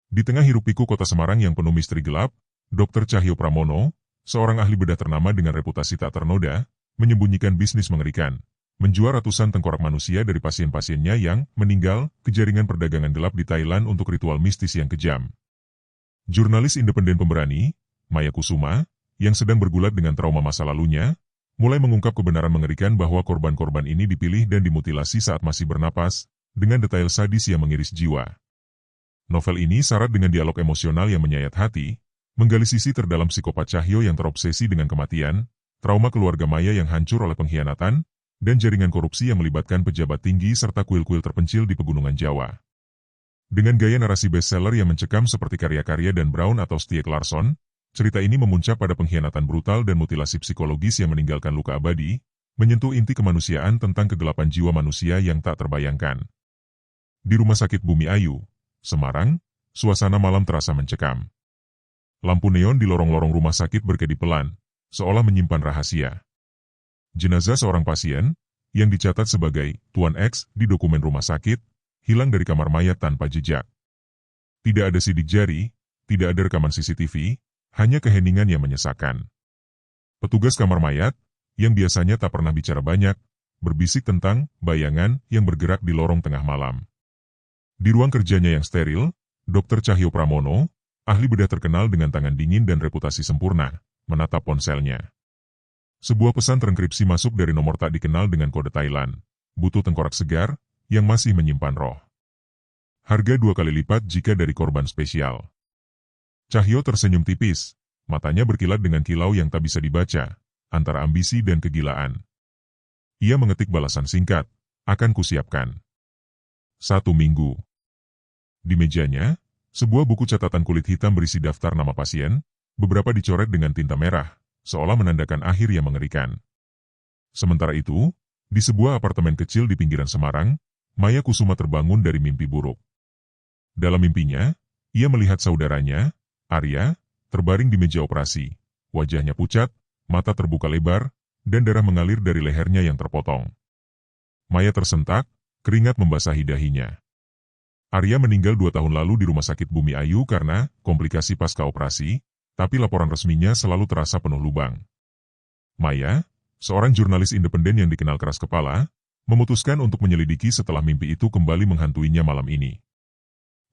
Di tengah hiruk-pikuk kota Semarang yang penuh misteri gelap, Dr. Cahyo Pramono, seorang ahli bedah ternama dengan reputasi tak ternoda, menyembunyikan bisnis mengerikan, menjual ratusan tengkorak manusia dari pasien-pasiennya yang meninggal ke jaringan perdagangan gelap di Thailand untuk ritual mistis yang kejam. Jurnalis independen pemberani, Maya Kusuma, yang sedang bergulat dengan trauma masa lalunya, mulai mengungkap kebenaran mengerikan bahwa korban-korban ini dipilih dan dimutilasi saat masih bernapas, dengan detail sadis yang mengiris jiwa. Novel ini syarat dengan dialog emosional yang menyayat hati, menggali sisi terdalam psikopat Cahyo yang terobsesi dengan kematian, trauma keluarga Maya yang hancur oleh pengkhianatan, dan jaringan korupsi yang melibatkan pejabat tinggi serta kuil-kuil terpencil di pegunungan Jawa. Dengan gaya narasi bestseller yang mencekam seperti karya-karya Dan Brown atau Stieg Larsson, cerita ini memuncak pada pengkhianatan brutal dan mutilasi psikologis yang meninggalkan luka abadi, menyentuh inti kemanusiaan tentang kegelapan jiwa manusia yang tak terbayangkan. Di Rumah Sakit Bumi Ayu, Semarang, suasana malam terasa mencekam. Lampu neon di lorong-lorong rumah sakit berkedip pelan, seolah menyimpan rahasia. Jenazah seorang pasien, yang dicatat sebagai Tuan X di dokumen rumah sakit, hilang dari kamar mayat tanpa jejak. Tidak ada sidik jari, tidak ada rekaman CCTV, hanya keheningan yang menyesakan. Petugas kamar mayat, yang biasanya tak pernah bicara banyak, berbisik tentang bayangan yang bergerak di lorong tengah malam. Di ruang kerjanya yang steril, Dr. Cahyo Pramono, ahli bedah terkenal dengan tangan dingin dan reputasi sempurna, menatap ponselnya. Sebuah pesan terenkripsi masuk dari nomor tak dikenal dengan kode Thailand, butuh tengkorak segar, yang masih menyimpan roh. Harga 2 kali lipat jika dari korban spesial. Cahyo tersenyum tipis, matanya berkilat dengan kilau yang tak bisa dibaca, antara ambisi dan kegilaan. Ia mengetik balasan singkat, akan kusiapkan. 1 minggu. Di mejanya, sebuah buku catatan kulit hitam berisi daftar nama pasien, beberapa dicoret dengan tinta merah, seolah menandakan akhir yang mengerikan. Sementara itu, di sebuah apartemen kecil di pinggiran Semarang, Maya Kusuma terbangun dari mimpi buruk. Dalam mimpinya, ia melihat saudaranya, Arya, terbaring di meja operasi, wajahnya pucat, mata terbuka lebar, dan darah mengalir dari lehernya yang terpotong. Maya tersentak, keringat membasahi dahinya. Arya meninggal 2 tahun lalu di Rumah Sakit Bumi Ayu karena komplikasi pasca operasi, tapi laporan resminya selalu terasa penuh lubang. Maya, seorang jurnalis independen yang dikenal keras kepala, memutuskan untuk menyelidiki setelah mimpi itu kembali menghantuinya malam ini.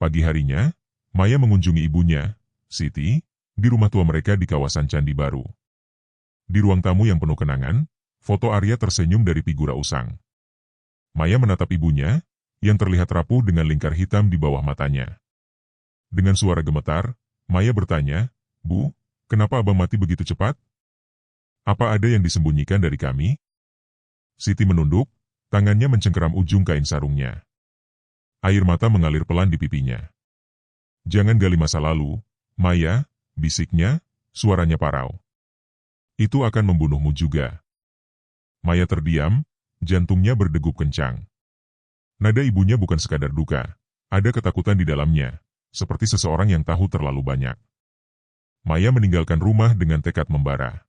Pagi harinya, Maya mengunjungi ibunya, Siti, di rumah tua mereka di kawasan Candi Baru. Di ruang tamu yang penuh kenangan, foto Arya tersenyum dari figura usang. Maya menatap ibunya, yang terlihat rapuh dengan lingkar hitam di bawah matanya. Dengan suara gemetar, Maya bertanya, "Bu, kenapa abang mati begitu cepat? Apa ada yang disembunyikan dari kami?" Siti menunduk, tangannya mencengkeram ujung kain sarungnya. Air mata mengalir pelan di pipinya. "Jangan gali masa lalu, Maya," bisiknya, suaranya parau. "Itu akan membunuhmu juga." Maya terdiam, jantungnya berdegup kencang. Nada ibunya bukan sekadar duka, ada ketakutan di dalamnya, seperti seseorang yang tahu terlalu banyak. Maya meninggalkan rumah dengan tekad membara.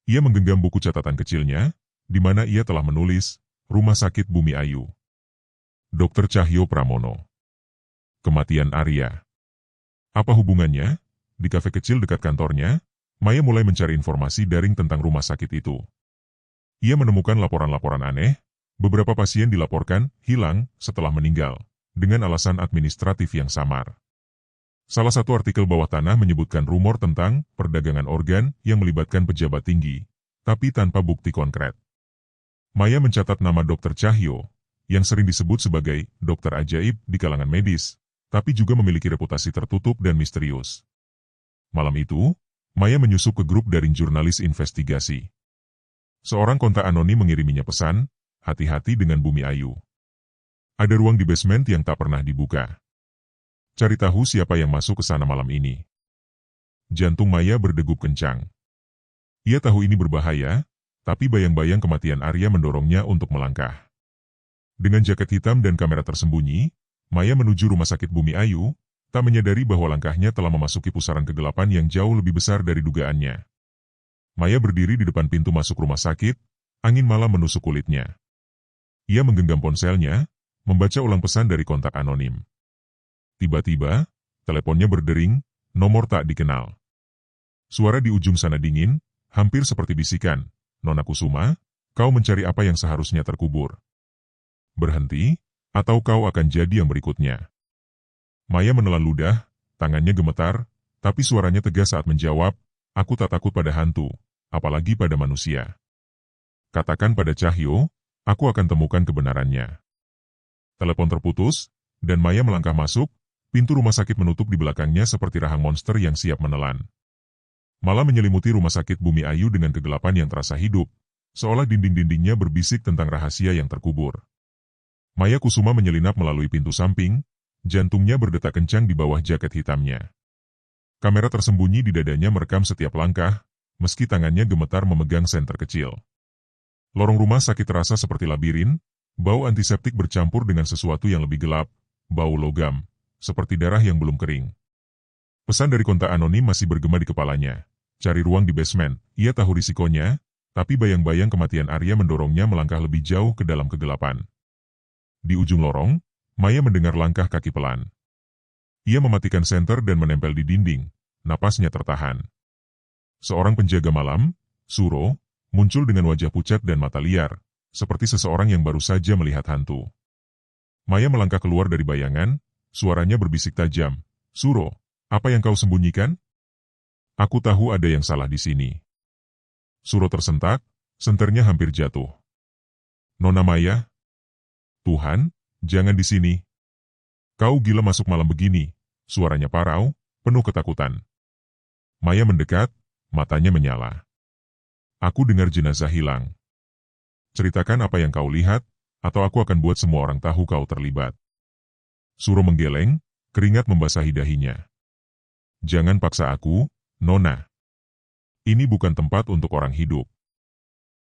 Ia menggenggam buku catatan kecilnya, di mana ia telah menulis, Rumah Sakit Bumi Ayu. Dr. Cahyo Pramono. Kematian Arya. Apa hubungannya? Di kafe kecil dekat kantornya, Maya mulai mencari informasi daring tentang rumah sakit itu. Ia menemukan laporan-laporan aneh, beberapa pasien dilaporkan hilang setelah meninggal, dengan alasan administratif yang samar. Salah satu artikel bawah tanah menyebutkan rumor tentang perdagangan organ yang melibatkan pejabat tinggi, tapi tanpa bukti konkret. Maya mencatat nama Dr. Cahyo, yang sering disebut sebagai dokter ajaib di kalangan medis, tapi juga memiliki reputasi tertutup dan misterius. Malam itu, Maya menyusup ke grup daring jurnalis investigasi. Seorang kontak anonim mengiriminya pesan, "Hati-hati dengan Bumi Ayu. Ada ruang di basement yang tak pernah dibuka. Cari tahu siapa yang masuk ke sana malam ini." Jantung Maya berdegup kencang. Ia tahu ini berbahaya, tapi bayang-bayang kematian Arya mendorongnya untuk melangkah. Dengan jaket hitam dan kamera tersembunyi, Maya menuju Rumah Sakit Bumi Ayu, tak menyadari bahwa langkahnya telah memasuki pusaran kegelapan yang jauh lebih besar dari dugaannya. Maya berdiri di depan pintu masuk rumah sakit, angin malam menusuk kulitnya. Ia menggenggam ponselnya, membaca ulang pesan dari kontak anonim. Tiba-tiba, Teleponnya berdering, nomor tak dikenal. Suara di ujung sana dingin, hampir seperti bisikan. Nona Kusuma, kau mencari apa yang seharusnya terkubur. Berhenti, atau kau akan jadi yang berikutnya. Maya menelan ludah, tangannya gemetar, tapi suaranya tegas saat menjawab, aku tak takut pada hantu, apalagi pada manusia. Katakan pada Cahyo, aku akan temukan kebenarannya. Telepon terputus, dan Maya melangkah masuk, pintu rumah sakit menutup di belakangnya seperti rahang monster yang siap menelan. Malah menyelimuti rumah sakit Bumi Ayu dengan kegelapan yang terasa hidup, seolah dinding-dindingnya berbisik tentang rahasia yang terkubur. Maya Kusuma menyelinap melalui pintu samping, jantungnya berdetak kencang di bawah jaket hitamnya. Kamera tersembunyi di dadanya merekam setiap langkah, meski tangannya gemetar memegang senter kecil. Lorong rumah sakit terasa seperti labirin, bau antiseptik bercampur dengan sesuatu yang lebih gelap, bau logam, seperti darah yang belum kering. Pesan dari kontak anonim masih bergema di kepalanya. Cari ruang di basement, ia tahu risikonya, tapi bayang-bayang kematian Arya mendorongnya melangkah lebih jauh ke dalam kegelapan. Di ujung lorong, Maya mendengar langkah kaki pelan. Ia mematikan senter dan menempel di dinding, napasnya tertahan. Seorang penjaga malam, Suro, muncul dengan wajah pucat dan mata liar, seperti seseorang yang baru saja melihat hantu. Maya melangkah keluar dari bayangan, suaranya berbisik tajam. Suro, apa yang kau sembunyikan? Aku tahu ada yang salah di sini. Suro tersentak, senternya hampir jatuh. Nona Maya? Tuhan, jangan di sini. Kau gila masuk malam begini, suaranya parau, penuh ketakutan. Maya mendekat, matanya menyala. Aku dengar jenazah hilang. Ceritakan apa yang kau lihat, atau aku akan buat semua orang tahu kau terlibat. Suro menggeleng, keringat membasahi dahinya. Jangan paksa aku, Nona. Ini bukan tempat untuk orang hidup.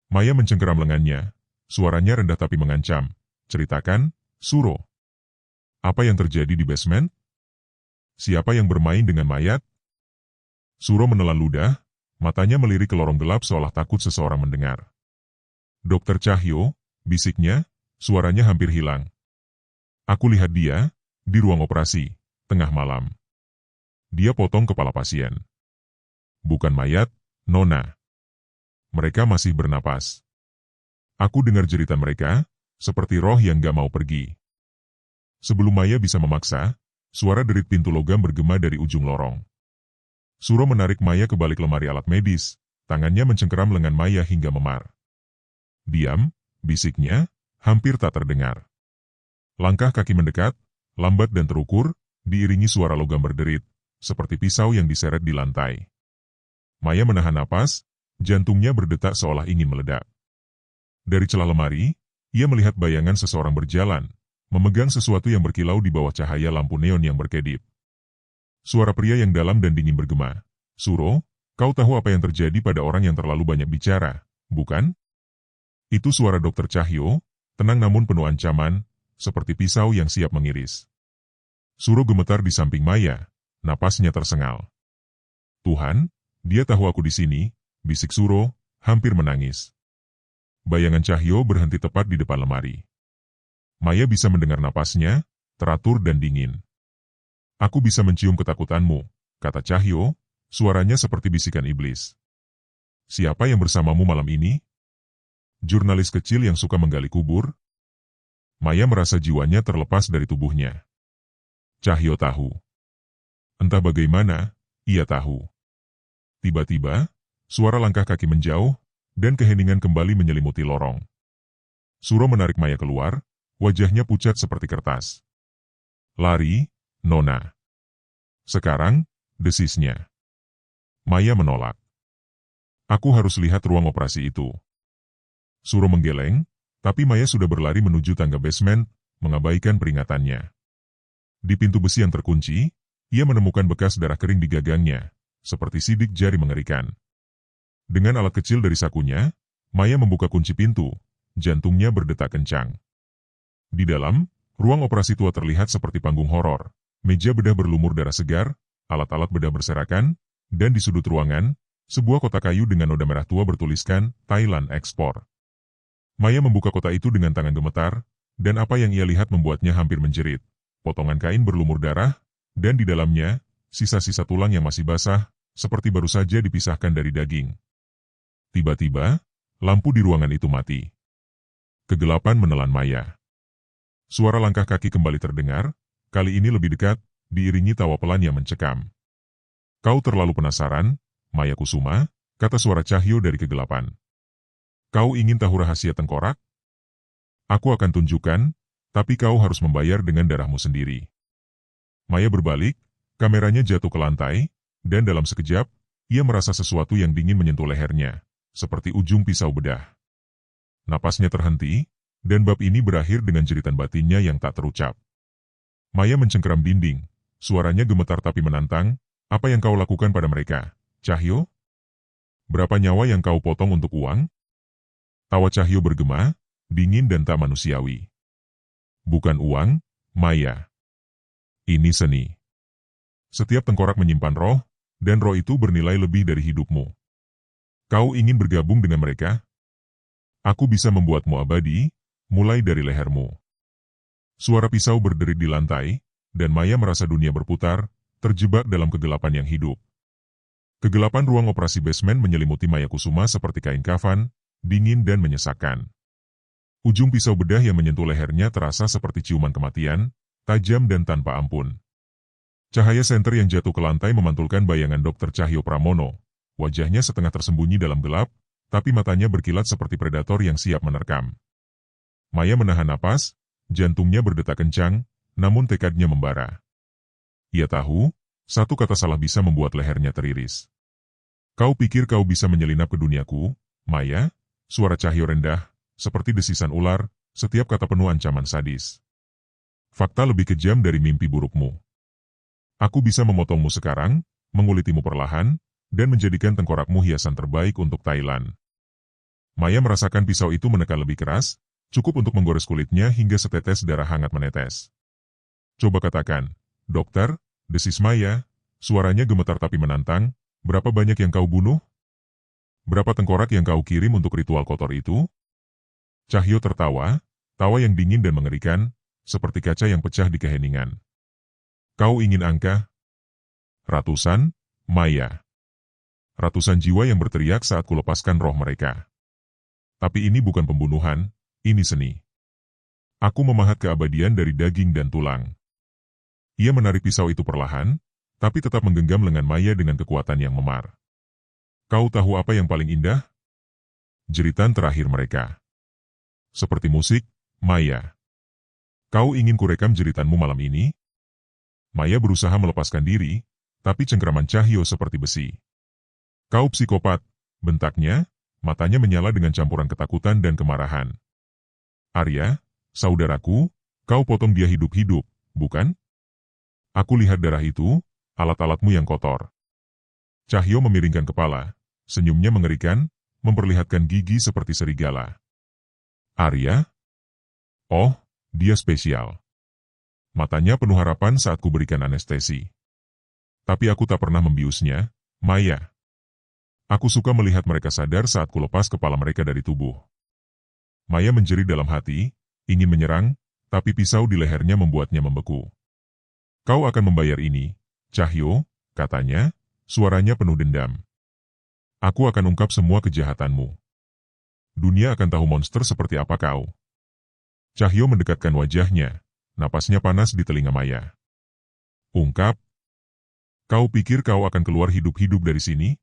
Maya mencengkeram lengannya, suaranya rendah tapi mengancam. Ceritakan, Suro. Apa yang terjadi di basement? Siapa yang bermain dengan mayat? Suro menelan ludah, matanya melirik ke lorong gelap seolah takut seseorang mendengar. Dokter Cahyo, bisiknya, suaranya hampir hilang. Aku lihat dia, di ruang operasi, tengah malam. Dia potong kepala pasien. Bukan mayat, Nona. Mereka masih bernapas. Aku dengar jeritan mereka, seperti roh yang gak mau pergi. Sebelum Maya bisa memaksa, suara derit pintu logam bergema dari ujung lorong. Suro menarik Maya ke balik lemari alat medis, tangannya mencengkeram lengan Maya hingga memar. Diam, bisiknya, hampir tak terdengar. Langkah kaki mendekat, lambat dan terukur, diiringi suara logam berderit, seperti pisau yang diseret di lantai. Maya menahan napas, jantungnya berdetak seolah ingin meledak. Dari celah lemari, ia melihat bayangan seseorang berjalan, memegang sesuatu yang berkilau di bawah cahaya lampu neon yang berkedip. Suara pria yang dalam dan dingin bergema. Suro, kau tahu apa yang terjadi pada orang yang terlalu banyak bicara, bukan? Itu suara Dokter Cahyo, tenang namun penuh ancaman, seperti pisau yang siap mengiris. Suro gemetar di samping Maya, napasnya tersengal. Tuhan, dia tahu aku di sini, bisik Suro, hampir menangis. Bayangan Cahyo berhenti tepat di depan lemari. Maya bisa mendengar napasnya, teratur dan dingin. Aku bisa mencium ketakutanmu, kata Cahyo, suaranya seperti bisikan iblis. Siapa yang bersamamu malam ini? Jurnalis kecil yang suka menggali kubur? Maya merasa jiwanya terlepas dari tubuhnya. Cahyo tahu. Entah bagaimana, ia tahu. Tiba-tiba, suara langkah kaki menjauh, dan keheningan kembali menyelimuti lorong. Suro menarik Maya keluar, wajahnya pucat seperti kertas. Lari, Nona. Sekarang, desisnya. Maya menolak. Aku harus lihat ruang operasi itu. Suro menggeleng, tapi Maya sudah berlari menuju tangga basement, mengabaikan peringatannya. Di pintu besi yang terkunci, ia menemukan bekas darah kering di gagangnya, seperti sidik jari mengerikan. Dengan alat kecil dari sakunya, Maya membuka kunci pintu, jantungnya berdetak kencang. Di dalam, ruang operasi tua terlihat seperti panggung horor, meja bedah berlumur darah segar, alat-alat bedah berserakan, dan di sudut ruangan, sebuah kotak kayu dengan noda merah tua bertuliskan, Thailand Export. Maya membuka kotak itu dengan tangan gemetar, dan apa yang ia lihat membuatnya hampir menjerit. Potongan kain berlumur darah, dan di dalamnya, sisa-sisa tulang yang masih basah, seperti baru saja dipisahkan dari daging. Tiba-tiba, lampu di ruangan itu mati. Kegelapan menelan Maya. Suara langkah kaki kembali terdengar, kali ini lebih dekat, diiringi tawa pelan yang mencekam. "Kau terlalu penasaran, Maya Kusuma," kata suara Cahyo dari kegelapan. "Kau ingin tahu rahasia tengkorak? Aku akan tunjukkan, tapi kau harus membayar dengan darahmu sendiri." Maya berbalik, kameranya jatuh ke lantai, dan dalam sekejap, ia merasa sesuatu yang dingin menyentuh lehernya, seperti ujung pisau bedah. Napasnya terhenti, dan bab ini berakhir dengan jeritan batinnya yang tak terucap. Maya mencengkeram dinding, suaranya gemetar tapi menantang, "Apa yang kau lakukan pada mereka, Cahyo? Berapa nyawa yang kau potong untuk uang?" Tawa Cahyo bergema, dingin dan tak manusiawi. "Bukan uang, Maya. Ini seni. Setiap tengkorak menyimpan roh, dan roh itu bernilai lebih dari hidupmu. Kau ingin bergabung dengan mereka? Aku bisa membuatmu abadi, mulai dari lehermu." Suara pisau berderit di lantai, dan Maya merasa dunia berputar, terjebak dalam kegelapan yang hidup. Kegelapan ruang operasi basement menyelimuti Maya Kusuma seperti kain kafan, dingin dan menyesakkan. Ujung pisau bedah yang menyentuh lehernya terasa seperti ciuman kematian, tajam dan tanpa ampun. Cahaya senter yang jatuh ke lantai memantulkan bayangan Dr. Cahyo Pramono. Wajahnya setengah tersembunyi dalam gelap, tapi matanya berkilat seperti predator yang siap menerkam. Maya menahan napas, jantungnya berdetak kencang, namun tekadnya membara. Ia tahu, satu kata salah bisa membuat lehernya teriris. "Kau pikir kau bisa menyelinap ke duniaku, Maya?" Suara Cahyo rendah, seperti desisan ular, setiap kata penuh ancaman sadis. "Fakta lebih kejam dari mimpi burukmu. Aku bisa memotongmu sekarang, mengulitimu perlahan, dan menjadikan tengkorakmu hiasan terbaik untuk Thailand." Maya merasakan pisau itu menekan lebih keras, cukup untuk menggores kulitnya hingga setetes darah hangat menetes. "Coba katakan, dokter," desis Maya, suaranya gemetar tapi menantang, "berapa banyak yang kau bunuh? Berapa tengkorak yang kau kirim untuk ritual kotor itu?" Cahyo tertawa, tawa yang dingin dan mengerikan, seperti kaca yang pecah di keheningan. "Kau ingin angka? Ratusan, Maya. Ratusan jiwa yang berteriak saat kulepaskan roh mereka. Tapi ini bukan pembunuhan, ini seni. Aku memahat keabadian dari daging dan tulang." Ia menarik pisau itu perlahan, tapi tetap menggenggam lengan Maya dengan kekuatan yang memar. "Kau tahu apa yang paling indah? Jeritan terakhir mereka. Seperti musik, Maya. Kau ingin kurekam jeritanmu malam ini?" Maya berusaha melepaskan diri, tapi cengkraman Cahyo seperti besi. "Kau psikopat," bentaknya, matanya menyala dengan campuran ketakutan dan kemarahan. "Arya, saudaraku, kau potong dia hidup-hidup, bukan? Aku lihat darah itu, alat-alatmu yang kotor." Cahyo memiringkan kepala, senyumnya mengerikan, memperlihatkan gigi seperti serigala. "Arya? Oh, dia spesial." Matanya penuh harapan saat kuberikan anestesi. "Tapi aku tak pernah membiusnya, Maya. Aku suka melihat mereka sadar saat kulepas kepala mereka dari tubuh." Maya menjerit dalam hati, ingin menyerang, tapi pisau di lehernya membuatnya membeku. "Kau akan membayar ini, Cahyo," katanya, suaranya penuh dendam. "Aku akan ungkap semua kejahatanmu. Dunia akan tahu monster seperti apa kau." Cahyo mendekatkan wajahnya, napasnya panas di telinga Maya. "Ungkap? Kau pikir kau akan keluar hidup-hidup dari sini?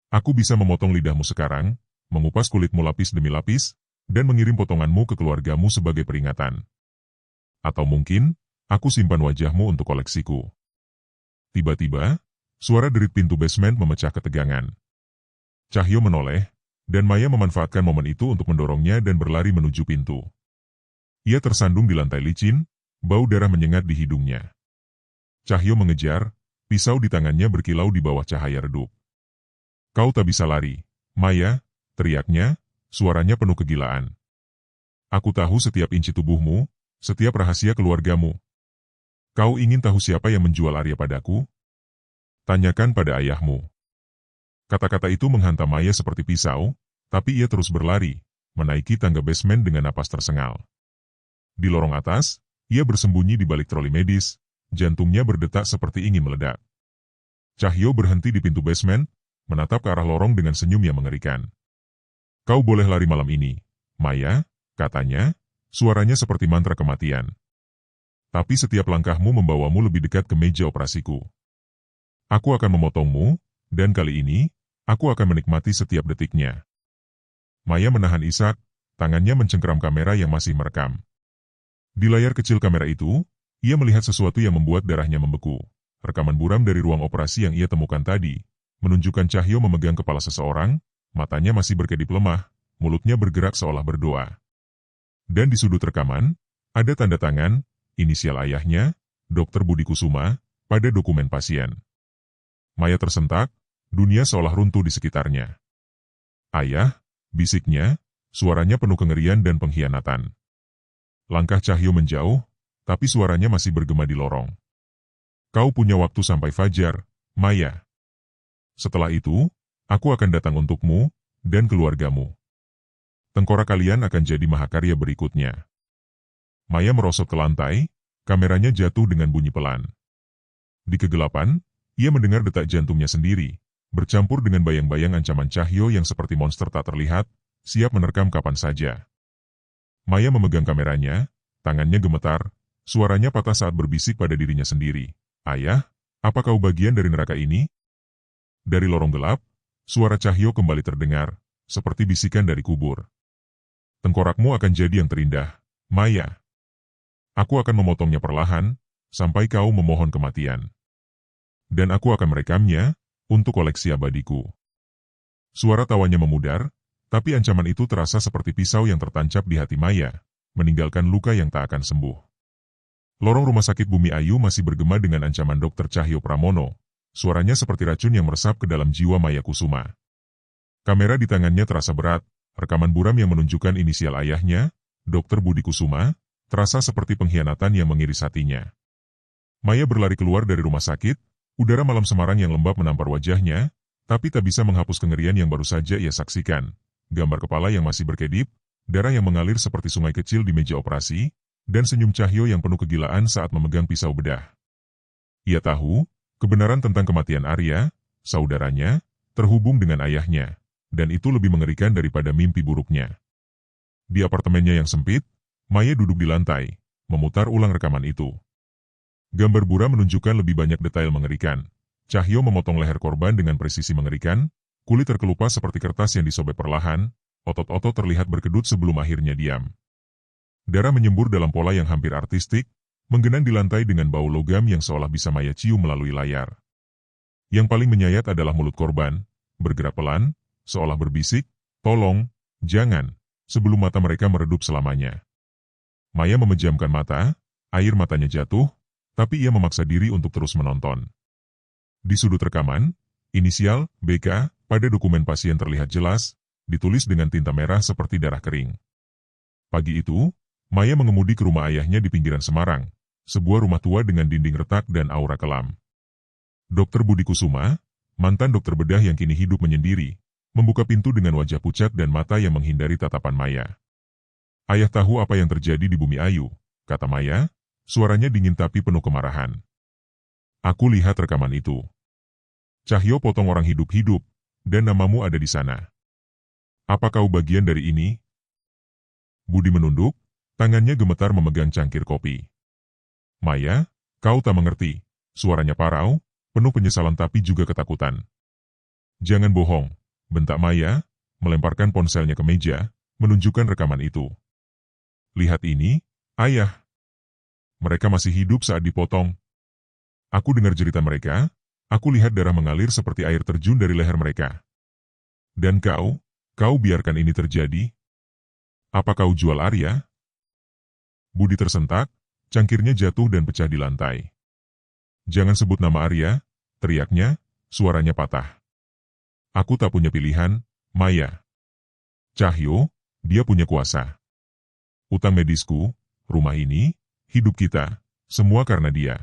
Aku bisa memotong lidahmu sekarang, mengupas kulitmu lapis demi lapis, dan mengirim potonganmu ke keluargamu sebagai peringatan. Atau mungkin, aku simpan wajahmu untuk koleksiku." Tiba-tiba, suara derit pintu basement memecah ketegangan. Cahyo menoleh, dan Maya memanfaatkan momen itu untuk mendorongnya dan berlari menuju pintu. Ia tersandung di lantai licin, bau darah menyengat di hidungnya. Cahyo mengejar, pisau di tangannya berkilau di bawah cahaya redup. "Kau tak bisa lari, Maya," teriaknya, suaranya penuh kegilaan. "Aku tahu setiap inci tubuhmu, setiap rahasia keluargamu. Kau ingin tahu siapa yang menjual Arya padaku? Tanyakan pada ayahmu." Kata-kata itu menghantam Maya seperti pisau, tapi ia terus berlari, menaiki tangga basement dengan napas tersengal. Di lorong atas, ia bersembunyi di balik troli medis, jantungnya berdetak seperti ingin meledak. Cahyo berhenti di pintu basement, menatap ke arah lorong dengan senyum yang mengerikan. "Kau boleh lari malam ini, Maya," katanya, suaranya seperti mantra kematian. "Tapi setiap langkahmu membawamu lebih dekat ke meja operasiku. Aku akan memotongmu, dan kali ini, aku akan menikmati setiap detiknya." Maya menahan isak, tangannya mencengkeram kamera yang masih merekam. Di layar kecil kamera itu, ia melihat sesuatu yang membuat darahnya membeku. Rekaman buram dari ruang operasi yang ia temukan tadi, menunjukkan Cahyo memegang kepala seseorang, matanya masih berkedip lemah, mulutnya bergerak seolah berdoa. Dan di sudut rekaman, ada tanda tangan, inisial ayahnya, Dr. Budi Kusuma, pada dokumen pasien. Maya tersentak, dunia seolah runtuh di sekitarnya. "Ayah," bisiknya, suaranya penuh kengerian dan pengkhianatan. Langkah Cahyo menjauh, tapi suaranya masih bergema di lorong. "Kau punya waktu sampai fajar, Maya. Setelah itu, aku akan datang untukmu, dan keluargamu. Tengkorak kalian akan jadi mahakarya berikutnya." Maya merosot ke lantai, kameranya jatuh dengan bunyi pelan. Di kegelapan, ia mendengar detak jantungnya sendiri, bercampur dengan bayang-bayang ancaman Cahyo yang seperti monster tak terlihat, siap menerkam kapan saja. Maya memegang kameranya, tangannya gemetar, suaranya patah saat berbisik pada dirinya sendiri. "Ayah, apa kau bagian dari neraka ini?" Dari lorong gelap, suara Cahyo kembali terdengar, seperti bisikan dari kubur. "Tengkorakmu akan jadi yang terindah, Maya. Aku akan memotongnya perlahan, sampai kau memohon kematian. Dan aku akan merekamnya, untuk koleksi abadiku." Suara tawanya memudar, tapi ancaman itu terasa seperti pisau yang tertancap di hati Maya, meninggalkan luka yang tak akan sembuh. Lorong rumah sakit Bumi Ayu masih bergema dengan ancaman Dr. Cahyo Pramono, suaranya seperti racun yang meresap ke dalam jiwa Maya Kusuma. Kamera di tangannya terasa berat, rekaman buram yang menunjukkan inisial ayahnya, Dr. Budi Kusuma, terasa seperti pengkhianatan yang mengiris hatinya. Maya berlari keluar dari rumah sakit, udara malam Semarang yang lembab menampar wajahnya, tapi tak bisa menghapus kengerian yang baru saja ia saksikan. Gambar kepala yang masih berkedip, darah yang mengalir seperti sungai kecil di meja operasi, dan senyum Cahyo yang penuh kegilaan saat memegang pisau bedah. Ia tahu, kebenaran tentang kematian Arya, saudaranya, terhubung dengan ayahnya, dan itu lebih mengerikan daripada mimpi buruknya. Di apartemennya yang sempit, Maya duduk di lantai, memutar ulang rekaman itu. Gambar buram menunjukkan lebih banyak detail mengerikan. Cahyo memotong leher korban dengan presisi mengerikan, kulit terkelupas seperti kertas yang disobek perlahan, otot-otot terlihat berkedut sebelum akhirnya diam. Darah menyembur dalam pola yang hampir artistik, menggenang di lantai dengan bau logam yang seolah bisa Maya cium melalui layar. Yang paling menyayat adalah mulut korban, bergerak pelan, seolah berbisik, "Tolong, jangan," sebelum mata mereka meredup selamanya. Maya memejamkan mata, air matanya jatuh, tapi ia memaksa diri untuk terus menonton. Di sudut rekaman, inisial BK pada dokumen pasien terlihat jelas, ditulis dengan tinta merah seperti darah kering. Pagi itu, Maya mengemudi ke rumah ayahnya di pinggiran Semarang, sebuah rumah tua dengan dinding retak dan aura kelam. Dr. Budi Kusuma, mantan dokter bedah yang kini hidup menyendiri, membuka pintu dengan wajah pucat dan mata yang menghindari tatapan Maya. "Ayah tahu apa yang terjadi di Bumi Ayu," kata Maya, suaranya dingin tapi penuh kemarahan. "Aku lihat rekaman itu. Cahyo potong orang hidup-hidup, dan namamu ada di sana. Apa kau bagian dari ini?" Budi menunduk, tangannya gemetar memegang cangkir kopi. "Maya, kau tak mengerti," suaranya parau, penuh penyesalan tapi juga ketakutan. "Jangan bohong," bentak Maya, melemparkan ponselnya ke meja, menunjukkan rekaman itu. "Lihat ini, ayah. Mereka masih hidup saat dipotong. Aku dengar cerita mereka, aku lihat darah mengalir seperti air terjun dari leher mereka. Dan kau biarkan ini terjadi? Apa kau jual Arya?" Budi tersentak, cangkirnya jatuh dan pecah di lantai. "Jangan sebut nama Arya," teriaknya, suaranya patah. "Aku tak punya pilihan, Maya. Cahyo, dia punya kuasa. Utang medisku, rumah ini, hidup kita, semua karena dia.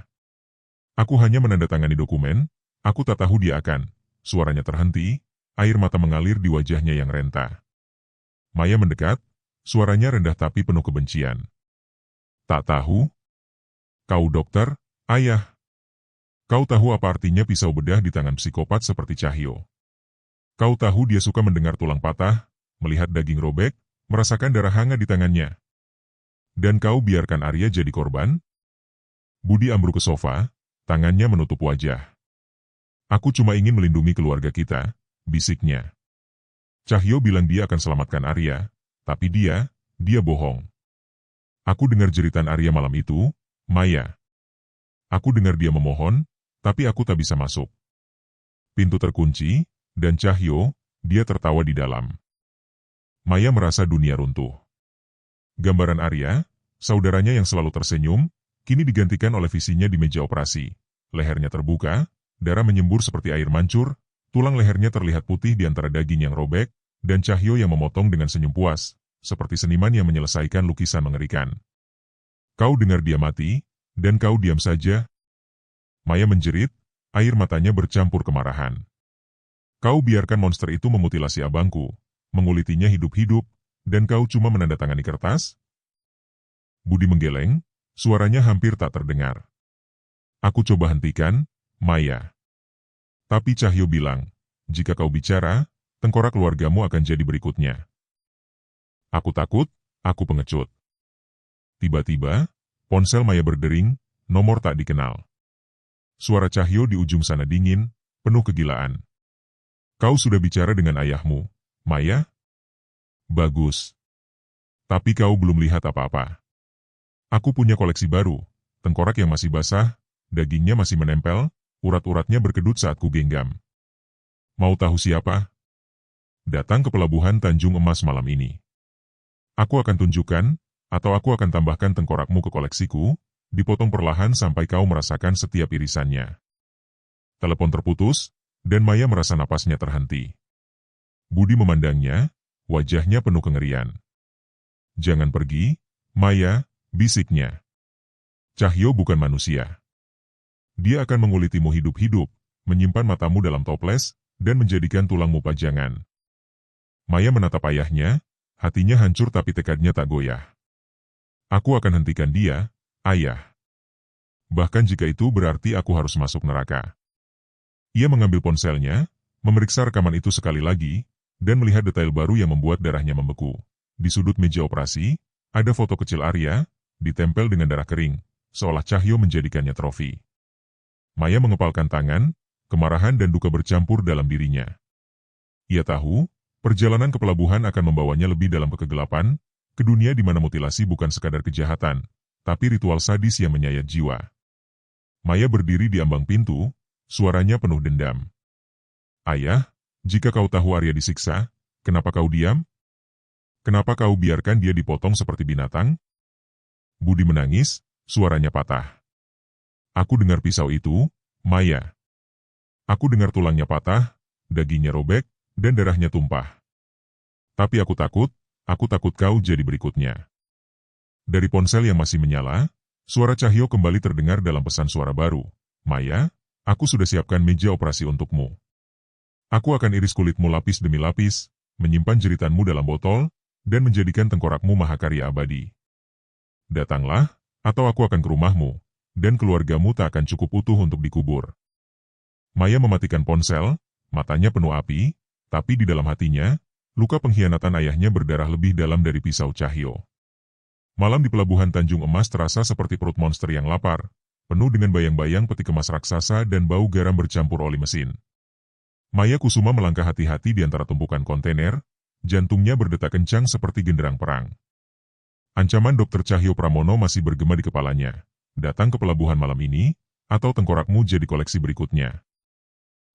Aku hanya menandatangani dokumen, aku tak tahu dia akan." Suaranya terhenti, air mata mengalir di wajahnya yang renta. Maya mendekat, suaranya rendah tapi penuh kebencian. "Tak tahu? Kau dokter, Ayah, kau tahu apa artinya pisau bedah di tangan psikopat seperti Cahyo? Kau tahu dia suka mendengar tulang patah, melihat daging robek, merasakan darah hangat di tangannya. Dan kau biarkan Arya jadi korban? Budi ambruk ke sofa, tangannya menutup wajah. Aku cuma ingin melindungi keluarga kita, bisiknya. Cahyo bilang dia akan selamatkan Arya, tapi dia bohong. Aku dengar jeritan Arya malam itu, Maya. Aku dengar dia memohon, tapi aku tak bisa masuk. Pintu terkunci, dan Cahyo, dia tertawa di dalam. Maya merasa dunia runtuh. Gambaran Arya, saudaranya yang selalu tersenyum, kini digantikan oleh visinya di meja operasi. Lehernya terbuka, darah menyembur seperti air mancur, tulang lehernya terlihat putih di antara daging yang robek, dan Cahyo yang memotong dengan senyum puas, seperti seniman yang menyelesaikan lukisan mengerikan. Kau dengar dia mati, dan kau diam saja? Maya menjerit, air matanya bercampur kemarahan. Kau biarkan monster itu memutilasi abangku, mengulitinya hidup-hidup, dan kau cuma menandatangani kertas? Budi menggeleng, suaranya hampir tak terdengar. Aku coba hentikan, Maya. Tapi Cahyo bilang, jika kau bicara, tengkorak keluargamu akan jadi berikutnya. Aku takut, aku pengecut. Tiba-tiba, ponsel Maya berdering, nomor tak dikenal. Suara Cahyo di ujung sana dingin, penuh kegilaan. Kau sudah bicara dengan ayahmu, Maya? Bagus. Tapi kau belum lihat apa-apa. Aku punya koleksi baru, tengkorak yang masih basah, dagingnya masih menempel, urat-uratnya berkedut saat ku genggam. Mau tahu siapa? Datang ke pelabuhan Tanjung Emas malam ini. Aku akan tunjukkan, atau aku akan tambahkan tengkorakmu ke koleksiku, dipotong perlahan sampai kau merasakan setiap irisannya. Telepon terputus, dan Maya merasa napasnya terhenti. Budi memandangnya, wajahnya penuh kengerian. Jangan pergi, Maya, bisiknya. Cahyo bukan manusia. Dia akan mengulitimu hidup-hidup, menyimpan matamu dalam toples, dan menjadikan tulangmu pajangan. Maya menatap ayahnya, hatinya hancur tapi tekadnya tak goyah. Aku akan hentikan dia, ayah. Bahkan jika itu berarti aku harus masuk neraka. Ia mengambil ponselnya, memeriksa rekaman itu sekali lagi, dan melihat detail baru yang membuat darahnya membeku. Di sudut meja operasi, ada foto kecil Arya, ditempel dengan darah kering, seolah Cahyo menjadikannya trofi. Maya mengepalkan tangan, kemarahan dan duka bercampur dalam dirinya. Ia tahu, perjalanan ke pelabuhan akan membawanya lebih dalam ke kegelapan, ke dunia di mana mutilasi bukan sekadar kejahatan, tapi ritual sadis yang menyayat jiwa. Maya berdiri di ambang pintu, suaranya penuh dendam. Ayah, jika kau tahu Arya disiksa, kenapa kau diam? Kenapa kau biarkan dia dipotong seperti binatang? Budi menangis, suaranya patah. Aku dengar pisau itu, Maya. Aku dengar tulangnya patah, dagingnya robek, dan darahnya tumpah. Tapi aku takut kau jadi berikutnya. Dari ponsel yang masih menyala, suara Cahyo kembali terdengar dalam pesan suara baru. Maya, aku sudah siapkan meja operasi untukmu. Aku akan iris kulitmu lapis demi lapis, menyimpan jeritanmu dalam botol, dan menjadikan tengkorakmu mahakarya abadi. Datanglah, atau aku akan ke rumahmu, dan keluargamu tak akan cukup utuh untuk dikubur. Maya mematikan ponsel, matanya penuh api, tapi di dalam hatinya, luka pengkhianatan ayahnya berdarah lebih dalam dari pisau Cahyo. Malam di pelabuhan Tanjung Emas terasa seperti perut monster yang lapar, penuh dengan bayang-bayang peti kemas raksasa dan bau garam bercampur oli mesin. Maya Kusuma melangkah hati-hati di antara tumpukan kontainer, jantungnya berdetak kencang seperti genderang perang. Ancaman Dr. Cahyo Pramono masih bergema di kepalanya. Datang ke pelabuhan malam ini, atau tengkorakmu jadi koleksi berikutnya.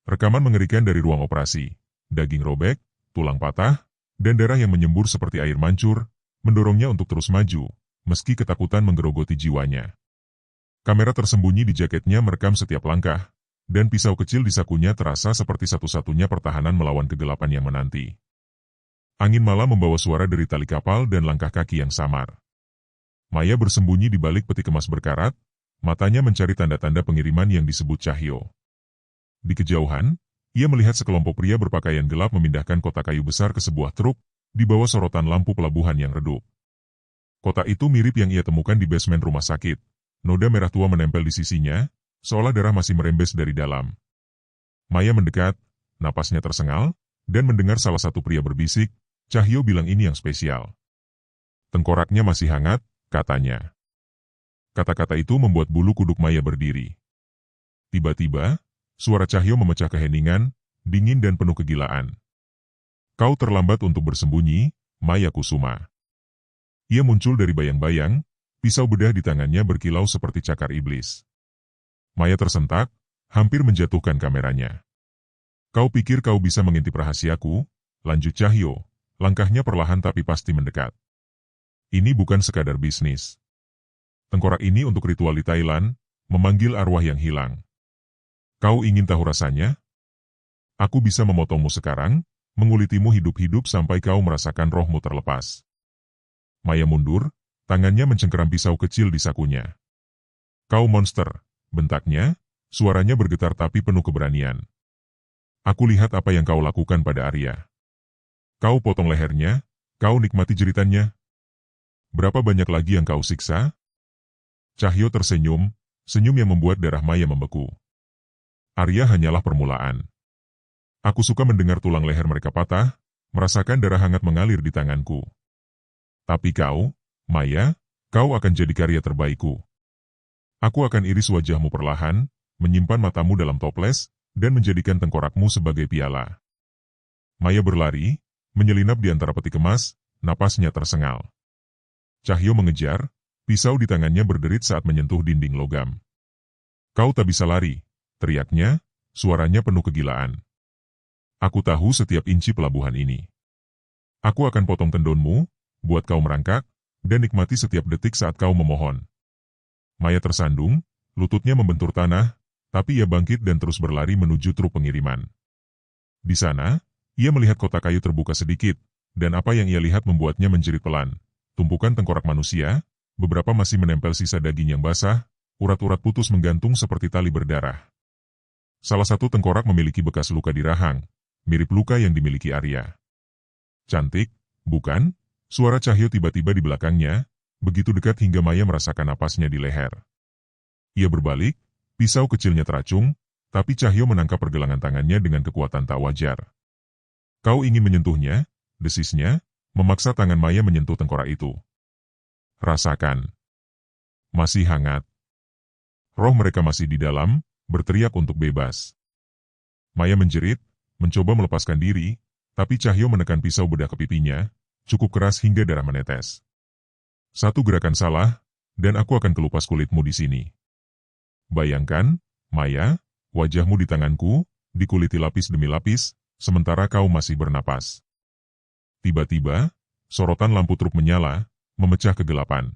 Rekaman mengerikan dari ruang operasi. Daging robek, tulang patah, dan darah yang menyembur seperti air mancur, mendorongnya untuk terus maju, meski ketakutan menggerogoti jiwanya. Kamera tersembunyi di jaketnya merekam setiap langkah, dan pisau kecil di sakunya terasa seperti satu-satunya pertahanan melawan kegelapan yang menanti. Angin malam membawa suara dari tali kapal dan langkah kaki yang samar. Maya bersembunyi di balik peti kemas berkarat, matanya mencari tanda-tanda pengiriman yang disebut Cahyo. Di kejauhan, ia melihat sekelompok pria berpakaian gelap memindahkan kotak kayu besar ke sebuah truk, di bawah sorotan lampu pelabuhan yang redup. Kotak itu mirip yang ia temukan di basement rumah sakit, noda merah tua menempel di sisinya, seolah darah masih merembes dari dalam. Maya mendekat, napasnya tersengal, dan mendengar salah satu pria berbisik, Cahyo bilang ini yang spesial. Tengkoraknya masih hangat, katanya. Kata-kata itu membuat bulu kuduk Maya berdiri. Tiba-tiba, suara Cahyo memecah keheningan, dingin dan penuh kegilaan. Kau terlambat untuk bersembunyi, Maya Kusuma. Ia muncul dari bayang-bayang, pisau bedah di tangannya berkilau seperti cakar iblis. Maya tersentak, hampir menjatuhkan kameranya. Kau pikir kau bisa mengintip rahasiaku? Lanjut Cahyo, langkahnya perlahan tapi pasti mendekat. Ini bukan sekadar bisnis. Tengkorak ini untuk ritual di Thailand, memanggil arwah yang hilang. Kau ingin tahu rasanya? Aku bisa memotongmu sekarang, mengulitimu hidup-hidup sampai kau merasakan rohmu terlepas. Maya mundur, tangannya mencengkeram pisau kecil di sakunya. Kau monster, bentaknya, suaranya bergetar tapi penuh keberanian. Aku lihat apa yang kau lakukan pada Arya. Kau potong lehernya, kau nikmati jeritannya. Berapa banyak lagi yang kau siksa? Cahyo tersenyum, senyum yang membuat darah Maya membeku. Arya hanyalah permulaan. Aku suka mendengar tulang leher mereka patah, merasakan darah hangat mengalir di tanganku. Tapi kau, Maya, kau akan jadi karya terbaikku. Aku akan iris wajahmu perlahan, menyimpan matamu dalam toples, dan menjadikan tengkorakmu sebagai piala. Maya berlari, menyelinap di antara peti kemas, napasnya tersengal. Cahyo mengejar, pisau di tangannya berderit saat menyentuh dinding logam. Kau tak bisa lari, teriaknya, suaranya penuh kegilaan. Aku tahu setiap inci pelabuhan ini. Aku akan potong tendonmu, buat kau merangkak, dan nikmati setiap detik saat kau memohon. Maya tersandung, lututnya membentur tanah, tapi ia bangkit dan terus berlari menuju truk pengiriman. Di sana, ia melihat kotak kayu terbuka sedikit, dan apa yang ia lihat membuatnya menjerit pelan. Tumpukan tengkorak manusia, beberapa masih menempel sisa daging yang basah, urat-urat putus menggantung seperti tali berdarah. Salah satu tengkorak memiliki bekas luka di rahang, mirip luka yang dimiliki Arya. Cantik, bukan? Suara Cahyo tiba-tiba di belakangnya, begitu dekat hingga Maya merasakan napasnya di leher. Ia berbalik, pisau kecilnya teracung, tapi Cahyo menangkap pergelangan tangannya dengan kekuatan tak wajar. Kau ingin menyentuhnya, desisnya, memaksa tangan Maya menyentuh tengkorak itu. Rasakan. Masih hangat. Roh mereka masih di dalam, berteriak untuk bebas. Maya menjerit, mencoba melepaskan diri, tapi Cahyo menekan pisau bedah ke pipinya, cukup keras hingga darah menetes. Satu gerakan salah, dan aku akan kelupas kulitmu di sini. Bayangkan, Maya, wajahmu di tanganku, dikuliti lapis demi lapis, sementara kau masih bernapas. Tiba-tiba, sorotan lampu truk menyala, memecah kegelapan.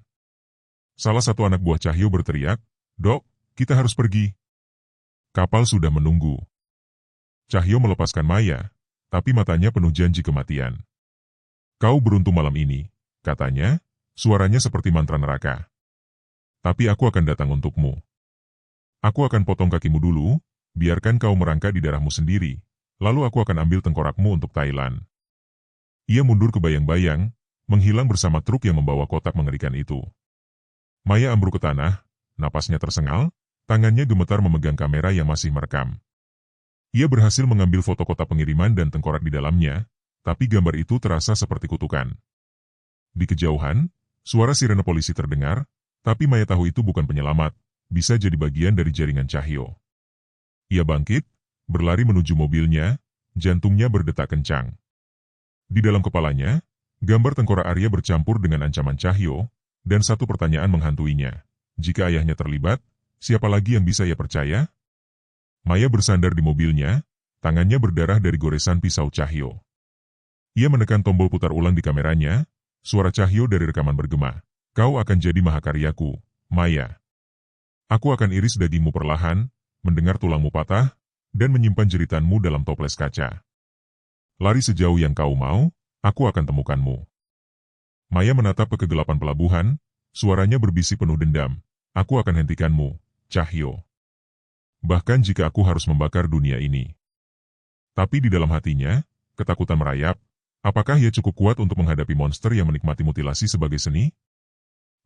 Salah satu anak buah Cahyo berteriak, "Dok, kita harus pergi." Kapal sudah menunggu. Cahyo melepaskan Maya, tapi matanya penuh janji kematian. Kau beruntung malam ini, katanya, suaranya seperti mantra neraka. Tapi aku akan datang untukmu. Aku akan potong kakimu dulu, biarkan kau merangkak di darahmu sendiri, lalu aku akan ambil tengkorakmu untuk Thailand. Ia mundur ke bayang-bayang, menghilang bersama truk yang membawa kotak mengerikan itu. Maya ambruk ke tanah, napasnya tersengal, tangannya gemetar memegang kamera yang masih merekam. Ia berhasil mengambil foto kotak pengiriman dan tengkorak di dalamnya, tapi gambar itu terasa seperti kutukan. Di kejauhan, suara sirene polisi terdengar, tapi Maya tahu itu bukan penyelamat, bisa jadi bagian dari jaringan Cahyo. Ia bangkit, berlari menuju mobilnya, jantungnya berdetak kencang. Di dalam kepalanya, gambar tengkorak Arya bercampur dengan ancaman Cahyo, dan satu pertanyaan menghantuinya. Jika ayahnya terlibat, siapa lagi yang bisa ia percaya? Maya bersandar di mobilnya, tangannya berdarah dari goresan pisau Cahyo. Ia menekan tombol putar ulang di kameranya, suara Cahyo dari rekaman bergema. Kau akan jadi mahakaryaku, Maya. Aku akan iris dagingmu perlahan, mendengar tulangmu patah, dan menyimpan jeritanmu dalam toples kaca. Lari sejauh yang kau mau, aku akan temukanmu. Maya menatap ke kegelapan pelabuhan, suaranya berbisik penuh dendam. Aku akan hentikanmu, Cahyo. Bahkan jika aku harus membakar dunia ini. Tapi di dalam hatinya, ketakutan merayap. Apakah ia cukup kuat untuk menghadapi monster yang menikmati mutilasi sebagai seni?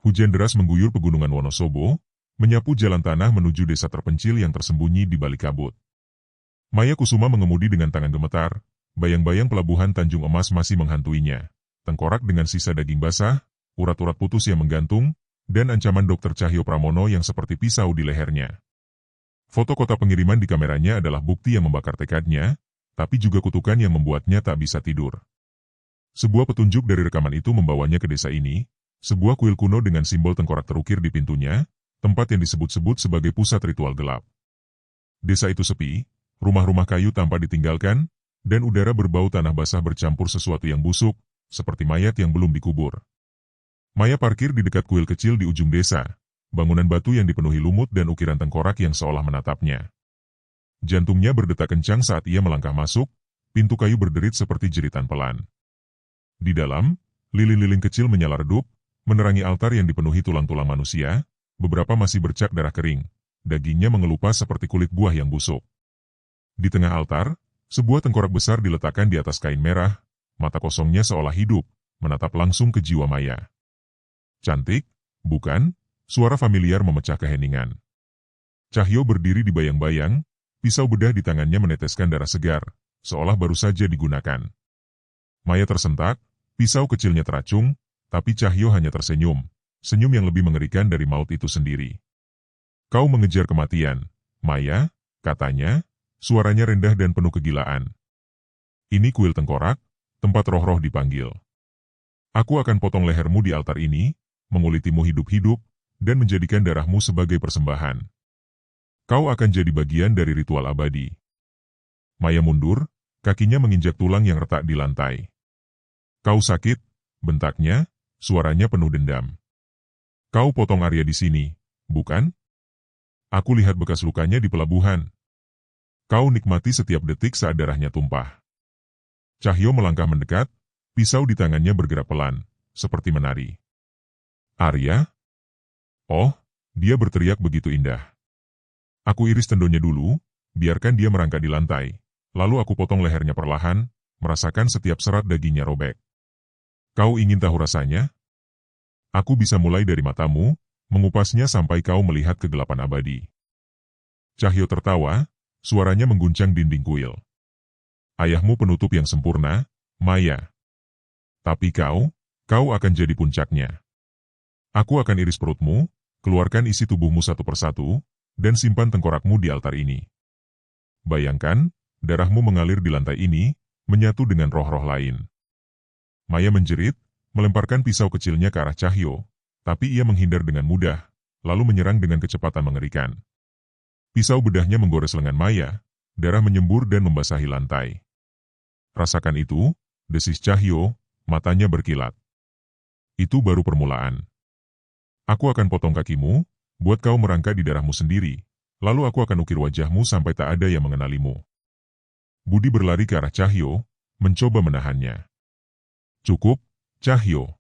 Hujan deras mengguyur pegunungan Wonosobo, menyapu jalan tanah menuju desa terpencil yang tersembunyi di balik kabut. Maya Kusuma mengemudi dengan tangan gemetar, bayang-bayang pelabuhan Tanjung Emas masih menghantuinya. Tengkorak dengan sisa daging basah, urat-urat putus yang menggantung, dan ancaman Dr. Cahyo Pramono yang seperti pisau di lehernya. Foto kota pengiriman di kameranya adalah bukti yang membakar tekadnya, tapi juga kutukan yang membuatnya tak bisa tidur. Sebuah petunjuk dari rekaman itu membawanya ke desa ini, sebuah kuil kuno dengan simbol tengkorak terukir di pintunya, tempat yang disebut-sebut sebagai pusat ritual gelap. Desa itu sepi, rumah-rumah kayu tanpa ditinggalkan, dan udara berbau tanah basah bercampur sesuatu yang busuk, seperti mayat yang belum dikubur. Maya parkir di dekat kuil kecil di ujung desa, bangunan batu yang dipenuhi lumut dan ukiran tengkorak yang seolah menatapnya. Jantungnya berdetak kencang saat ia melangkah masuk, pintu kayu berderit seperti jeritan pelan. Di dalam, lilin-lilin kecil menyala redup, menerangi altar yang dipenuhi tulang-tulang manusia, beberapa masih bercak darah kering, dagingnya mengelupas seperti kulit buah yang busuk. Di tengah altar, sebuah tengkorak besar diletakkan di atas kain merah, mata kosongnya seolah hidup, menatap langsung ke jiwa Maya. Cantik, bukan? Suara familiar memecah keheningan. Cahyo berdiri di bayang-bayang, pisau bedah di tangannya meneteskan darah segar, seolah baru saja digunakan. Maya tersentak, pisau kecilnya teracung, tapi Cahyo hanya tersenyum, senyum yang lebih mengerikan dari maut itu sendiri. Kau mengejar kematian, Maya, katanya, suaranya rendah dan penuh kegilaan. Ini kuil tengkorak, tempat roh-roh dipanggil. Aku akan potong lehermu di altar ini, mengulitimu hidup-hidup, dan menjadikan darahmu sebagai persembahan. Kau akan jadi bagian dari ritual abadi. Maya mundur, kakinya menginjak tulang yang retak di lantai. Kau sakit, bentaknya, suaranya penuh dendam. Kau potong Arya di sini, bukan? Aku lihat bekas lukanya di pelabuhan. Kau nikmati setiap detik saat darahnya tumpah. Cahyo melangkah mendekat, pisau di tangannya bergerak pelan, seperti menari. Arya? Oh, dia berteriak begitu indah. Aku iris tendonnya dulu, biarkan dia merangkak di lantai, lalu aku potong lehernya perlahan, merasakan setiap serat dagingnya robek. Kau ingin tahu rasanya? Aku bisa mulai dari matamu, mengupasnya sampai kau melihat kegelapan abadi. Cahyo tertawa, suaranya mengguncang dinding kuil. Ayahmu penutup yang sempurna, Maya. Tapi kau akan jadi puncaknya. Aku akan iris perutmu, keluarkan isi tubuhmu satu persatu, dan simpan tengkorakmu di altar ini. Bayangkan, darahmu mengalir di lantai ini, menyatu dengan roh-roh lain. Maya menjerit, melemparkan pisau kecilnya ke arah Cahyo, tapi ia menghindar dengan mudah, lalu menyerang dengan kecepatan mengerikan. Pisau bedahnya menggores lengan Maya, darah menyembur dan membasahi lantai. Rasakan itu, desis Cahyo, matanya berkilat. Itu baru permulaan. Aku akan potong kakimu, buat kau merangkak di darahmu sendiri, lalu aku akan ukir wajahmu sampai tak ada yang mengenalimu. Budi berlari ke arah Cahyo, mencoba menahannya. Cukup, Cahyo.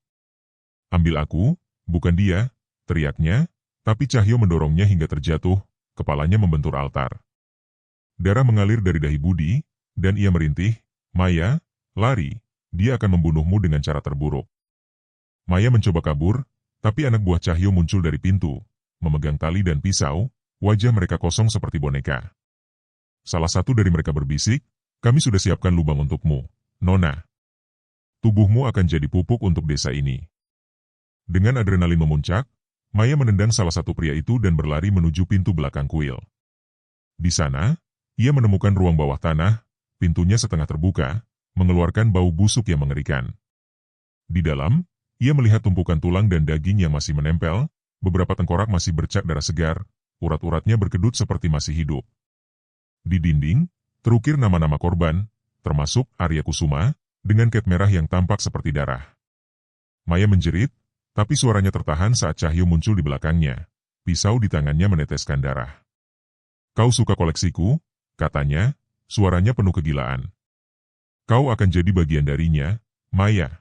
Ambil aku, bukan dia, teriaknya, tapi Cahyo mendorongnya hingga terjatuh, kepalanya membentur altar. Darah mengalir dari dahi Budi, dan ia merintih, Maya, lari, dia akan membunuhmu dengan cara terburuk. Maya mencoba kabur, tapi anak buah Cahyo muncul dari pintu, memegang tali dan pisau, wajah mereka kosong seperti boneka. Salah satu dari mereka berbisik, kami sudah siapkan lubang untukmu, Nona. Tubuhmu akan jadi pupuk untuk desa ini. Dengan adrenalin memuncak, Maya menendang salah satu pria itu dan berlari menuju pintu belakang kuil. Di sana, ia menemukan ruang bawah tanah, pintunya setengah terbuka, mengeluarkan bau busuk yang mengerikan. Di dalam, ia melihat tumpukan tulang dan daging yang masih menempel, beberapa tengkorak masih bercak darah segar, urat-uratnya berkedut seperti masih hidup. Di dinding, terukir nama-nama korban, termasuk Arya Kusuma, dengan cat merah yang tampak seperti darah. Maya menjerit, tapi suaranya tertahan saat Cahyo muncul di belakangnya. Pisau di tangannya meneteskan darah. Kau suka koleksiku? Katanya, suaranya penuh kegilaan. Kau akan jadi bagian darinya, Maya.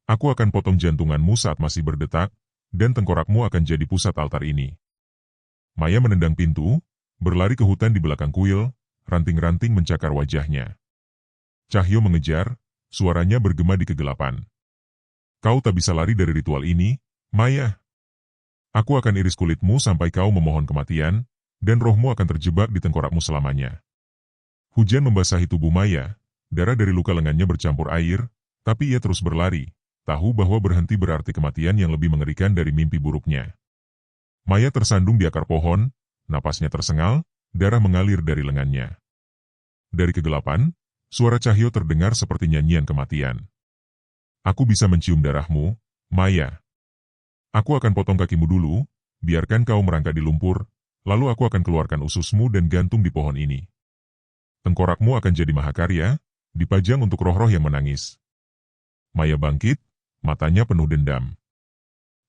Aku akan potong jantunganmu saat masih berdetak, dan tengkorakmu akan jadi pusat altar ini. Maya menendang pintu, berlari ke hutan di belakang kuil, ranting-ranting mencakar wajahnya. Cahyo mengejar, suaranya bergema di kegelapan. Kau tak bisa lari dari ritual ini, Maya. Aku akan iris kulitmu sampai kau memohon kematian, dan rohmu akan terjebak di tengkorakmu selamanya. Hujan membasahi tubuh Maya, darah dari luka lengannya bercampur air, tapi ia terus berlari, tahu bahwa berhenti berarti kematian yang lebih mengerikan dari mimpi buruknya. Maya tersandung di akar pohon, napasnya tersengal, darah mengalir dari lengannya. Dari kegelapan, suara Cahyo terdengar seperti nyanyian kematian. Aku bisa mencium darahmu, Maya. Aku akan potong kakimu dulu, biarkan kau merangkak di lumpur, lalu aku akan keluarkan ususmu dan gantung di pohon ini. Tengkorakmu akan jadi mahakarya, dipajang untuk roh-roh yang menangis. Maya bangkit, matanya penuh dendam.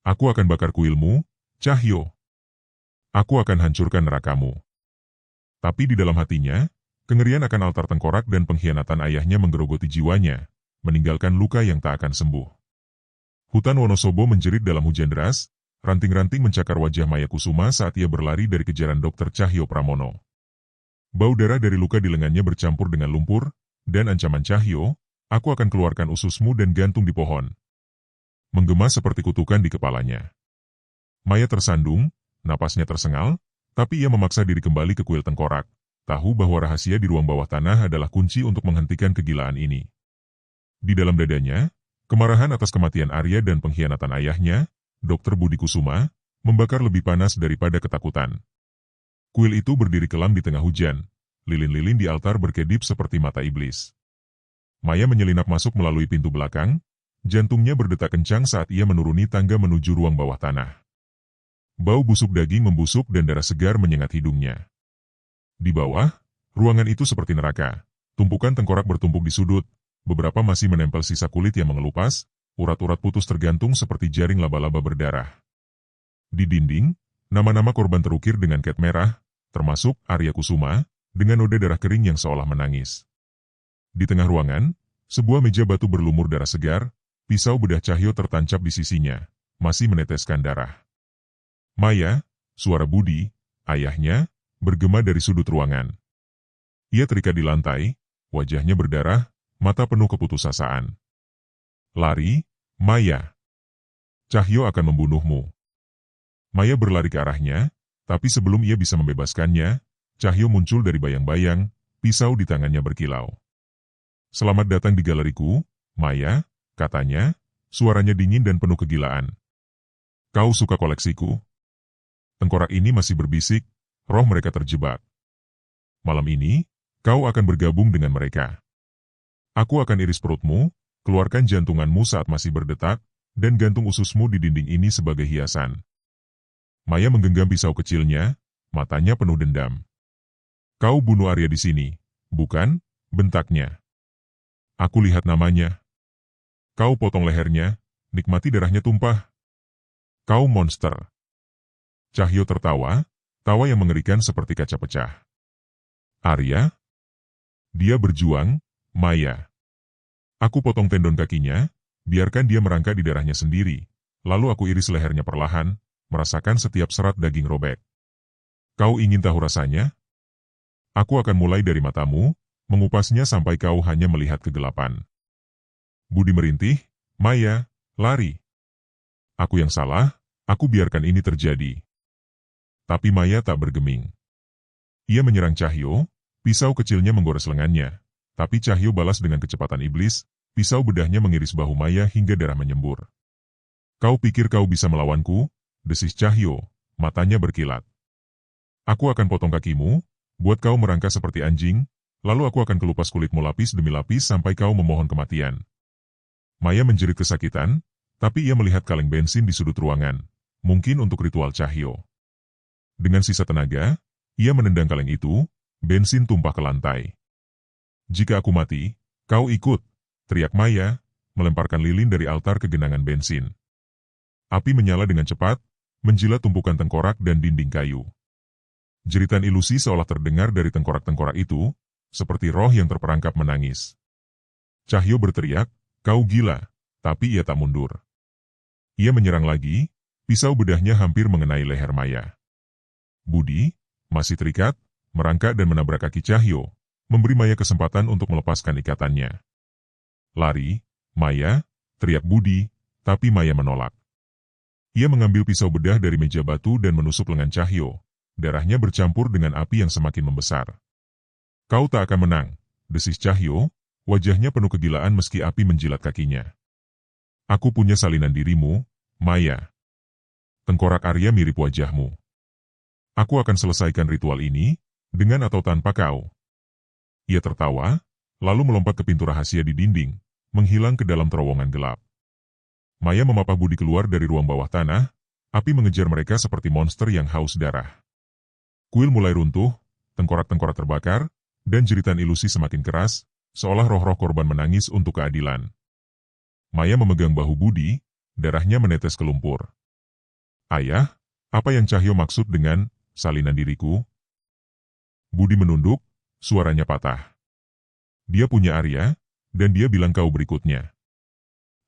Aku akan bakar kuilmu, Cahyo. Aku akan hancurkan nerakamu. Tapi di dalam hatinya, kengerian akan altar tengkorak dan pengkhianatan ayahnya menggerogoti jiwanya, meninggalkan luka yang tak akan sembuh. Hutan Wonosobo menjerit dalam hujan deras, ranting-ranting mencakar wajah Maya Kusuma saat ia berlari dari kejaran Dr. Cahyo Pramono. Bau darah dari luka di lengannya bercampur dengan lumpur, dan ancaman Cahyo, aku akan keluarkan ususmu dan gantung di pohon. Menggema seperti kutukan di kepalanya. Maya tersandung, napasnya tersengal, tapi ia memaksa diri kembali ke kuil tengkorak, tahu bahwa rahasia di ruang bawah tanah adalah kunci untuk menghentikan kegilaan ini. Di dalam dadanya, kemarahan atas kematian Arya dan pengkhianatan ayahnya, Dr. Budi Kusuma, membakar lebih panas daripada ketakutan. Kuil itu berdiri kelam di tengah hujan, lilin-lilin di altar berkedip seperti mata iblis. Maya menyelinap masuk melalui pintu belakang, jantungnya berdetak kencang saat ia menuruni tangga menuju ruang bawah tanah. Bau busuk daging membusuk dan darah segar menyengat hidungnya. Di bawah, ruangan itu seperti neraka. Tumpukan tengkorak bertumpuk di sudut, beberapa masih menempel sisa kulit yang mengelupas, urat-urat putus tergantung seperti jaring laba-laba berdarah. Di dinding, nama-nama korban terukir dengan cat merah, termasuk Arya Kusuma, dengan noda darah kering yang seolah menangis. Di tengah ruangan, sebuah meja batu berlumur darah segar, pisau bedah Cahyo tertancap di sisinya, masih meneteskan darah. Maya, suara Budi, ayahnya, bergema dari sudut ruangan. Ia terikat di lantai, wajahnya berdarah, mata penuh keputusasaan. Lari, Maya. Cahyo akan membunuhmu. Maya berlari ke arahnya, tapi sebelum ia bisa membebaskannya, Cahyo muncul dari bayang-bayang, pisau di tangannya berkilau. Selamat datang di galeriku, Maya, katanya, suaranya dingin dan penuh kegilaan. Kau suka koleksiku? Tengkorak ini masih berbisik, roh mereka terjebak. Malam ini, kau akan bergabung dengan mereka. Aku akan iris perutmu, keluarkan jantunganmu saat masih berdetak, dan gantung ususmu di dinding ini sebagai hiasan. Maya menggenggam pisau kecilnya, matanya penuh dendam. Kau bunuh Arya di sini, bukan? Bentaknya. Aku lihat namanya. Kau potong lehernya, nikmati darahnya tumpah. Kau monster. Cahyo tertawa, tawa yang mengerikan seperti kaca pecah. Arya? Dia berjuang, Maya. Aku potong tendon kakinya, biarkan dia merangkak di darahnya sendiri, lalu aku iris lehernya perlahan, merasakan setiap serat daging robek. Kau ingin tahu rasanya? Aku akan mulai dari matamu, mengupasnya sampai kau hanya melihat kegelapan. Budi merintih, Maya, lari. Aku yang salah, aku biarkan ini terjadi. Tapi Maya tak bergeming. Ia menyerang Cahyo, pisau kecilnya menggores lengannya, tapi Cahyo balas dengan kecepatan iblis, pisau bedahnya mengiris bahu Maya hingga darah menyembur. Kau pikir kau bisa melawanku? Desis Cahyo, matanya berkilat. Aku akan potong kakimu, buat kau merangkak seperti anjing, lalu aku akan kelupas kulitmu lapis demi lapis sampai kau memohon kematian. Maya menjerit kesakitan, tapi ia melihat kaleng bensin di sudut ruangan, mungkin untuk ritual Cahyo. Dengan sisa tenaga, ia menendang kaleng itu, bensin tumpah ke lantai. Jika aku mati, kau ikut, teriak Maya, melemparkan lilin dari altar ke genangan bensin. Api menyala dengan cepat, menjilat tumpukan tengkorak dan dinding kayu. Jeritan ilusi seolah terdengar dari tengkorak-tengkorak itu, seperti roh yang terperangkap menangis. Cahyo berteriak, kau gila, tapi ia tak mundur. Ia menyerang lagi, pisau bedahnya hampir mengenai leher Maya. Budi, masih terikat, merangkak dan menabrak kaki Cahyo, memberi Maya kesempatan untuk melepaskan ikatannya. Lari, Maya, teriak Budi, tapi Maya menolak. Ia mengambil pisau bedah dari meja batu dan menusuk lengan Cahyo. Darahnya bercampur dengan api yang semakin membesar. Kau tak akan menang, desis Cahyo, wajahnya penuh kegilaan meski api menjilat kakinya. Aku punya salinan dirimu, Maya. Tengkorak Arya mirip wajahmu. Aku akan selesaikan ritual ini, dengan atau tanpa kau. Ia tertawa, lalu melompat ke pintu rahasia di dinding, menghilang ke dalam terowongan gelap. Maya memapah Budi keluar dari ruang bawah tanah, api mengejar mereka seperti monster yang haus darah. Kuil mulai runtuh, tengkorak-tengkorak terbakar, dan jeritan ilusi semakin keras, seolah roh-roh korban menangis untuk keadilan. Maya memegang bahu Budi, darahnya menetes ke lumpur. Ayah, apa yang Cahyo maksud dengan salinan diriku? Budi menunduk, suaranya patah. Dia punya Arya, dan dia bilang kau berikutnya.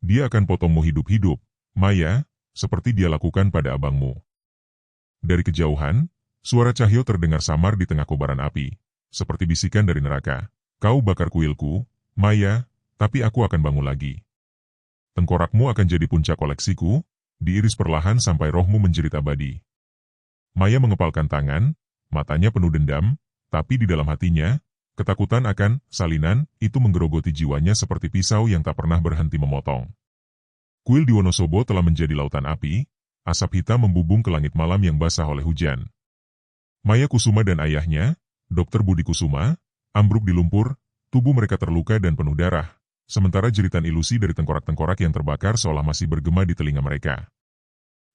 Dia akan potongmu hidup-hidup, Maya, seperti dia lakukan pada abangmu. Dari kejauhan, suara Cahyo terdengar samar di tengah kobaran api, seperti bisikan dari neraka. Kau bakar kuilku, Maya, tapi aku akan bangun lagi. Tengkorakmu akan jadi puncak koleksiku, diiris perlahan sampai rohmu menjerit abadi. Maya mengepalkan tangan, matanya penuh dendam, tapi di dalam hatinya, ketakutan akan salinan itu menggerogoti jiwanya seperti pisau yang tak pernah berhenti memotong. Kuil di Wonosobo telah menjadi lautan api, asap hitam membubung ke langit malam yang basah oleh hujan. Maya Kusuma dan ayahnya, Dr. Budi Kusuma, ambruk di lumpur, tubuh mereka terluka dan penuh darah, sementara jeritan ilusi dari tengkorak-tengkorak yang terbakar seolah masih bergema di telinga mereka.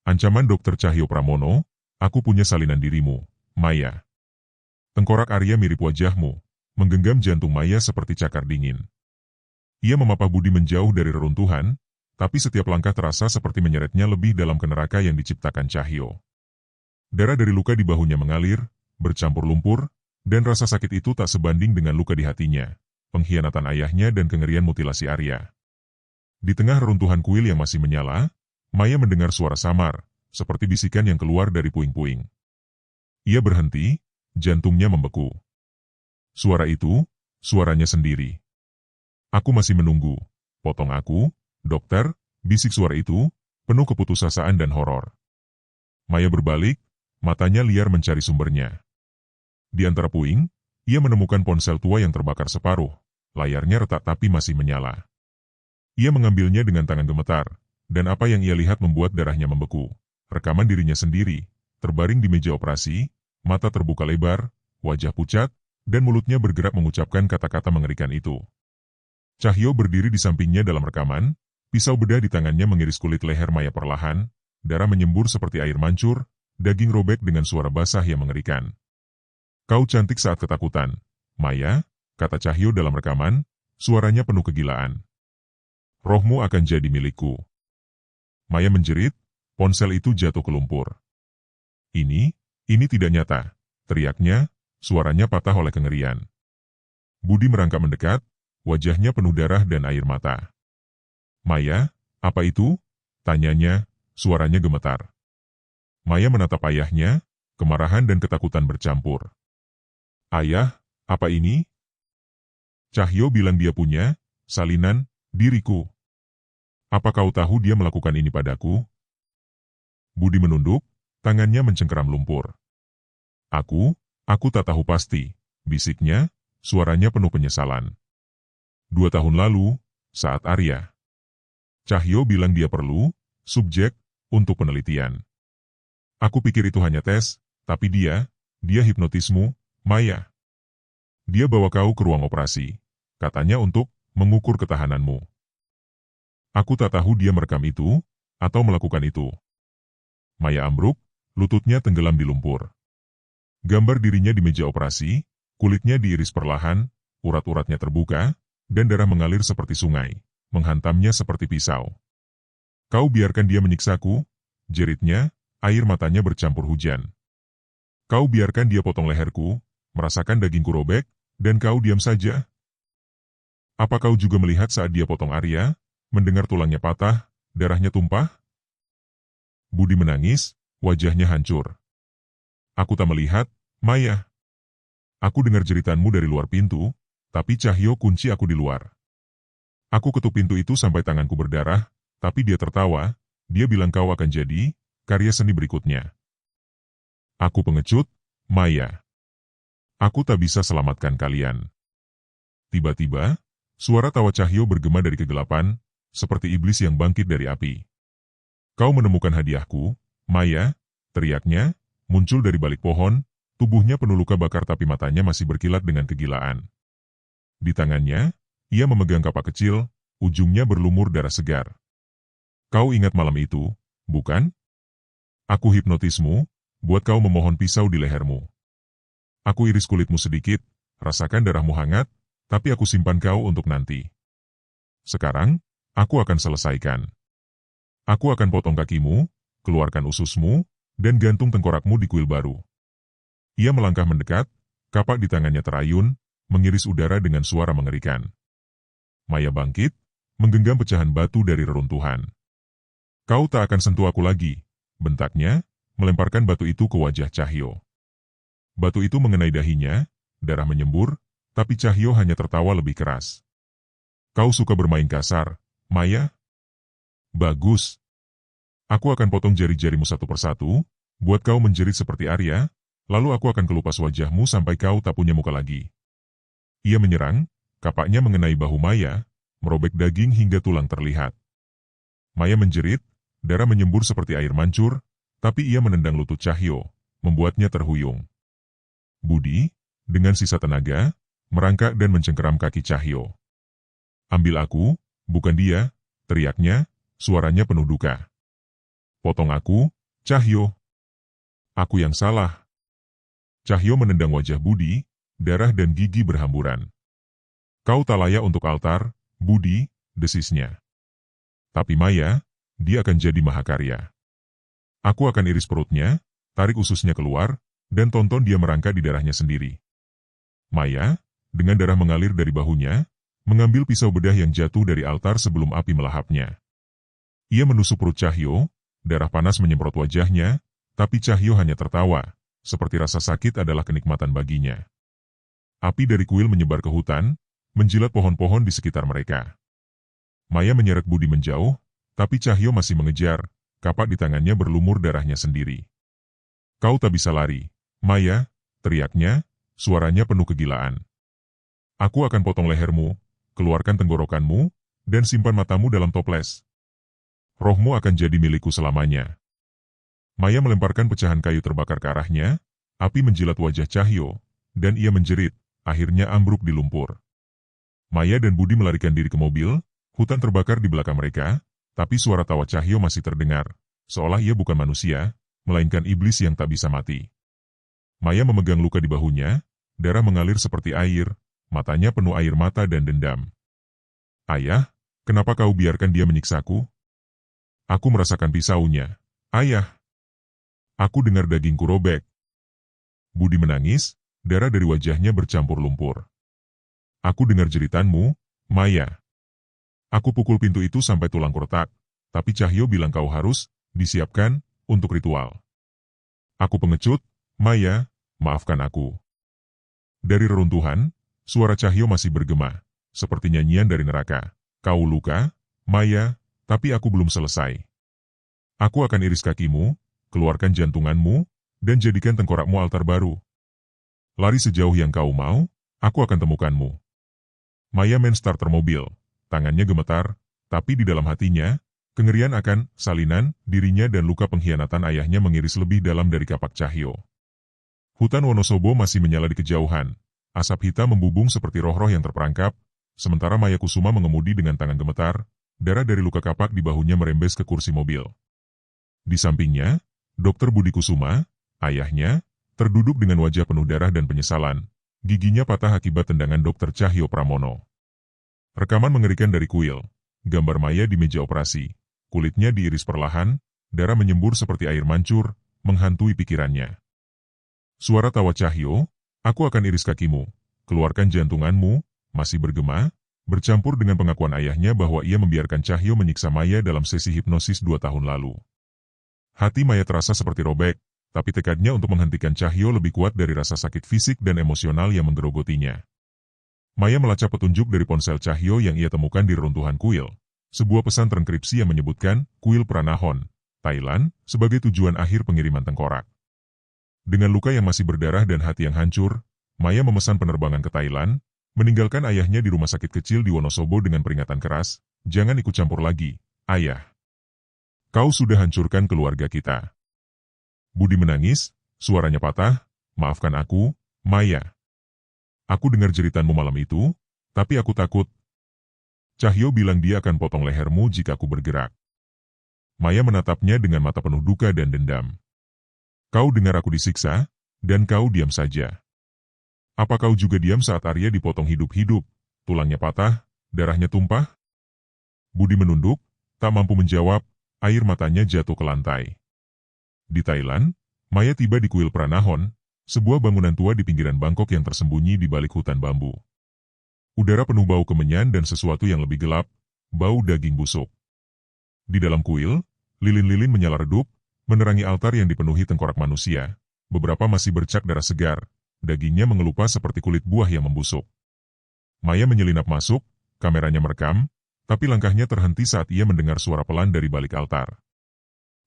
Ancaman Dr. Cahyo Pramono, aku punya salinan dirimu, Maya. Tengkorak Arya mirip wajahmu, menggenggam jantung Maya seperti cakar dingin. Ia memapah Budi menjauh dari reruntuhan, tapi setiap langkah terasa seperti menyeretnya lebih dalam ke neraka yang diciptakan Cahyo. Darah dari luka di bahunya mengalir, bercampur lumpur, dan rasa sakit itu tak sebanding dengan luka di hatinya, pengkhianatan ayahnya dan kengerian mutilasi Arya. Di tengah reruntuhan kuil yang masih menyala, Maya mendengar suara samar, seperti bisikan yang keluar dari puing-puing. Ia berhenti, jantungnya membeku. Suara itu, suaranya sendiri. Aku masih menunggu, potong aku, dokter, bisik suara itu, penuh keputusasaan dan horor. Maya berbalik, matanya liar mencari sumbernya. Di antara puing, ia menemukan ponsel tua yang terbakar separuh, layarnya retak tapi masih menyala. Ia mengambilnya dengan tangan gemetar, dan apa yang ia lihat membuat darahnya membeku. Rekaman dirinya sendiri, terbaring di meja operasi, mata terbuka lebar, wajah pucat, dan mulutnya bergerak mengucapkan kata-kata mengerikan itu. Cahyo berdiri di sampingnya dalam rekaman, pisau bedah di tangannya mengiris kulit leher Maya perlahan, darah menyembur seperti air mancur, daging robek dengan suara basah yang mengerikan. Kau cantik saat ketakutan, Maya, kata Cahyo dalam rekaman, suaranya penuh kegilaan. Rohmu akan jadi milikku. Maya menjerit, ponsel itu jatuh ke lumpur. Ini tidak nyata, teriaknya, suaranya patah oleh kengerian. Budi merangkak mendekat, wajahnya penuh darah dan air mata. Maya, apa itu? Tanyanya, suaranya gemetar. Maya menatap ayahnya, kemarahan dan ketakutan bercampur. Ayah, apa ini? Cahyo bilang dia punya salinan diriku. Apa kau tahu dia melakukan ini padaku? Budi menunduk, tangannya mencengkeram lumpur. Aku tak tahu pasti, bisiknya, suaranya penuh penyesalan. 2 tahun lalu, saat Arya. Cahyo bilang dia perlu subjek untuk penelitian. Aku pikir itu hanya tes, tapi dia hipnotismu, Maya. Dia bawa kau ke ruang operasi, katanya untuk mengukur ketahananmu. Aku tak tahu dia merekam itu, atau melakukan itu. Maya ambruk, lututnya tenggelam di lumpur. Gambar dirinya di meja operasi, kulitnya diiris perlahan, urat-uratnya terbuka, dan darah mengalir seperti sungai, menghantamnya seperti pisau. Kau biarkan dia menyiksaku, jeritnya, air matanya bercampur hujan. Kau biarkan dia potong leherku, merasakan dagingku robek, dan kau diam saja. Apa kau juga melihat saat dia potong Arya, mendengar tulangnya patah, darahnya tumpah? Budi menangis, wajahnya hancur. Aku tak melihat, Maya. Aku dengar jeritanmu dari luar pintu, tapi Cahyo kunci aku di luar. Aku ketuk pintu itu sampai tanganku berdarah, tapi dia tertawa, Dia bilang kau akan jadi karya seni berikutnya. Aku pengecut, Maya. Aku tak bisa selamatkan kalian. Tiba-tiba, suara tawa Cahyo bergema dari kegelapan, seperti iblis yang bangkit dari api. Kau menemukan hadiahku, Maya, teriaknya, muncul dari balik pohon, tubuhnya penuh luka bakar tapi matanya masih berkilat dengan kegilaan. Di tangannya, ia memegang kapak kecil, ujungnya berlumur darah segar. Kau ingat malam itu, bukan? Aku hipnotismu, buat kau memohon pisau di lehermu. Aku iris kulitmu sedikit, rasakan darahmu hangat, tapi aku simpan kau untuk nanti. Sekarang, aku akan selesaikan. Aku akan potong kakimu, keluarkan ususmu, dan gantung tengkorakmu di kuil baru. Ia melangkah mendekat, kapak di tangannya terayun, mengiris udara dengan suara mengerikan. Maya bangkit, menggenggam pecahan batu dari reruntuhan. Kau tak akan sentuh aku lagi, bentaknya, melemparkan batu itu ke wajah Cahyo. Batu itu mengenai dahinya, darah menyembur, tapi Cahyo hanya tertawa lebih keras. Kau suka bermain kasar, Maya? Bagus. Aku akan potong jari-jarimu satu persatu, buat kau menjerit seperti Arya, lalu aku akan kelupas wajahmu sampai kau tak punya muka lagi. Ia menyerang, kapaknya mengenai bahu Maya, merobek daging hingga tulang terlihat. Maya menjerit, darah menyembur seperti air mancur, tapi ia menendang lutut Cahyo, membuatnya terhuyung. Budi, dengan sisa tenaga, merangkak dan mencengkeram kaki Cahyo. Ambil aku, bukan dia, teriaknya, suaranya penuh duka. Potong aku, Cahyo. Aku yang salah. Cahyo menendang wajah Budi, darah dan gigi berhamburan. Kau tak layak untuk altar, Budi, desisnya. Tapi Maya, dia akan jadi mahakarya. Aku akan iris perutnya, tarik ususnya keluar, dan tonton dia merangkak di darahnya sendiri. Maya, dengan darah mengalir dari bahunya, mengambil pisau bedah yang jatuh dari altar sebelum api melahapnya. Ia menusuk perut Cahyo, darah panas menyemprot wajahnya, tapi Cahyo hanya tertawa, seperti rasa sakit adalah kenikmatan baginya. Api dari kuil menyebar ke hutan, menjilat pohon-pohon di sekitar mereka. Maya menyeret Budi menjauh, tapi Cahyo masih mengejar, kapak di tangannya berlumur darahnya sendiri. Kau tak bisa lari, Maya, teriaknya, suaranya penuh kegilaan. Aku akan potong lehermu, keluarkan tenggorokanmu, dan simpan matamu dalam toples. Rohmu akan jadi milikku selamanya. Maya melemparkan pecahan kayu terbakar ke arahnya, api menjilat wajah Cahyo, dan ia menjerit, akhirnya ambruk di lumpur. Maya dan Budi melarikan diri ke mobil, hutan terbakar di belakang mereka, tapi suara tawa Cahyo masih terdengar, seolah ia bukan manusia, melainkan iblis yang tak bisa mati. Maya memegang luka di bahunya, darah mengalir seperti air, matanya penuh air mata dan dendam. Ayah, kenapa kau biarkan dia menyiksaku? Aku merasakan pisaunya. Ayah! Aku dengar dagingku robek. Budi menangis, darah dari wajahnya bercampur lumpur. Aku dengar jeritanmu, Maya. Aku pukul pintu itu sampai tulangku retak, tapi Cahyo bilang kau harus disiapkan untuk ritual. Aku pengecut, Maya, maafkan aku. Dari reruntuhan, suara Cahyo masih bergema, seperti nyanyian dari neraka. Kau luka, Maya, tapi aku belum selesai. Aku akan iris kakimu, keluarkan jantunganmu, dan jadikan tengkorakmu altar baru. Lari sejauh yang kau mau, aku akan temukanmu. Maya main starter mobil, tangannya gemetar, tapi di dalam hatinya, kengerian akan salinan dirinya dan luka pengkhianatan ayahnya mengiris lebih dalam dari kapak Cahyo. Hutan Wonosobo masih menyala di kejauhan, asap hitam membubung seperti roh-roh yang terperangkap, sementara Maya Kusuma mengemudi dengan tangan gemetar, darah dari luka kapak di bahunya merembes ke kursi mobil. Di sampingnya, Dr. Budi Kusuma, ayahnya, terduduk dengan wajah penuh darah dan penyesalan, giginya patah akibat tendangan Dr. Cahyo Pramono. Rekaman mengerikan dari kuil, gambar Maya di meja operasi, kulitnya diiris perlahan, darah menyembur seperti air mancur, menghantui pikirannya. Suara tawa Cahyo, aku akan iris kakimu, keluarkan jantunganmu, masih bergema, bercampur dengan pengakuan ayahnya bahwa ia membiarkan Cahyo menyiksa Maya dalam sesi hipnosis 2 tahun lalu. Hati Maya terasa seperti robek, tapi tekadnya untuk menghentikan Cahyo lebih kuat dari rasa sakit fisik dan emosional yang menggerogotinya. Maya melacak petunjuk dari ponsel Cahyo yang ia temukan di reruntuhan kuil, Sebuah pesan transkripsi yang menyebutkan kuil Pranahon, Thailand, sebagai tujuan akhir pengiriman tengkorak. Dengan luka yang masih berdarah dan hati yang hancur, Maya memesan penerbangan ke Thailand, meninggalkan ayahnya di rumah sakit kecil di Wonosobo dengan peringatan keras, "Jangan ikut campur lagi, ayah. Kau sudah hancurkan keluarga kita." Budi menangis, suaranya patah, "Maafkan aku, Maya. Aku dengar jeritanmu malam itu, tapi aku takut. Cahyo bilang dia akan potong lehermu jika aku bergerak." Maya menatapnya dengan mata penuh duka dan dendam. "Kau dengar aku disiksa, dan kau diam saja. Apa kau juga diam saat Arya dipotong hidup-hidup, tulangnya patah, darahnya tumpah?" Budi menunduk, tak mampu menjawab, air matanya jatuh ke lantai. Di Thailand, Maya tiba di kuil Pranahon, sebuah bangunan tua di pinggiran Bangkok yang tersembunyi di balik hutan bambu. Udara penuh bau kemenyan dan sesuatu yang lebih gelap, bau daging busuk. Di dalam kuil, lilin-lilin menyala redup, menerangi altar yang dipenuhi tengkorak manusia. Beberapa masih bercak darah segar, dagingnya mengelupas seperti kulit buah yang membusuk. Maya menyelinap masuk, kameranya merekam, tapi langkahnya terhenti saat ia mendengar suara pelan dari balik altar.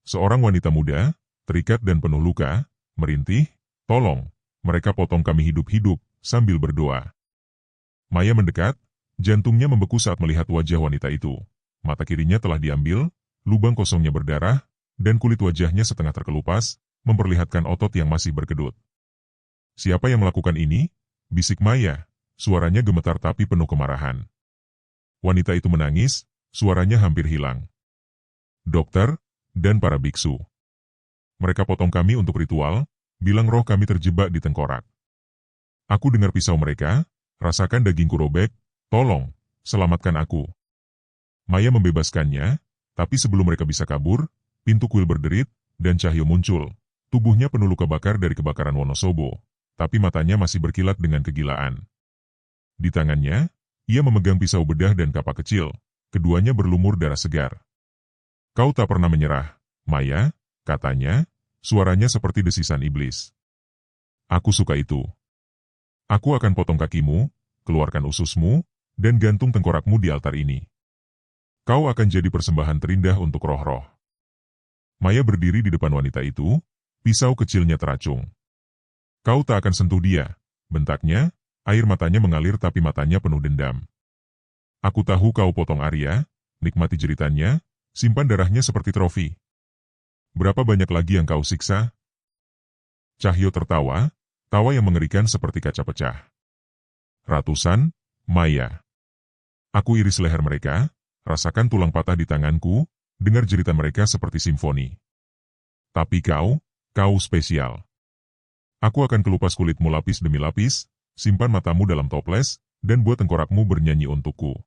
Seorang wanita muda, terikat dan penuh luka, merintih, "Tolong, mereka potong kami hidup-hidup," sambil berdoa. Maya mendekat, jantungnya membeku saat melihat wajah wanita itu. Mata kirinya telah diambil, lubang kosongnya berdarah, dan kulit wajahnya setengah terkelupas, memperlihatkan otot yang masih berkedut. "Siapa yang melakukan ini?" bisik Maya, suaranya gemetar tapi penuh kemarahan. Wanita itu menangis, suaranya hampir hilang. "Dokter, dan para biksu. Mereka potong kami untuk ritual, bilang roh kami terjebak di tengkorak. Aku dengar pisau mereka, rasakan dagingku robek, tolong, selamatkan aku." Maya membebaskannya, tapi sebelum mereka bisa kabur, pintu kuil berderit, dan Cahyo muncul. Tubuhnya penuh luka bakar dari kebakaran Wonosobo, tapi matanya masih berkilat dengan kegilaan. Di tangannya, ia memegang pisau bedah dan kapak kecil, keduanya berlumur darah segar. "Kau tak pernah menyerah, Maya," katanya, suaranya seperti desisan iblis. "Aku suka itu. Aku akan potong kakimu, keluarkan ususmu, dan gantung tengkorakmu di altar ini. Kau akan jadi persembahan terindah untuk roh-roh." Maya berdiri di depan wanita itu, pisau kecilnya teracung. "Kau tak akan sentuh dia," bentaknya, air matanya mengalir tapi matanya penuh dendam. "Aku tahu kau potong Arya, nikmati jeritannya, simpan darahnya seperti trofi. Berapa banyak lagi yang kau siksa?" Cahyo tertawa, tawa yang mengerikan seperti kaca pecah. "Ratusan, Maya. Aku iris leher mereka, rasakan tulang patah di tanganku, dengar jeritan mereka seperti simfoni. Tapi kau spesial. Aku akan kelupas kulitmu lapis demi lapis, simpan matamu dalam toples, dan buat tengkorakmu bernyanyi untukku."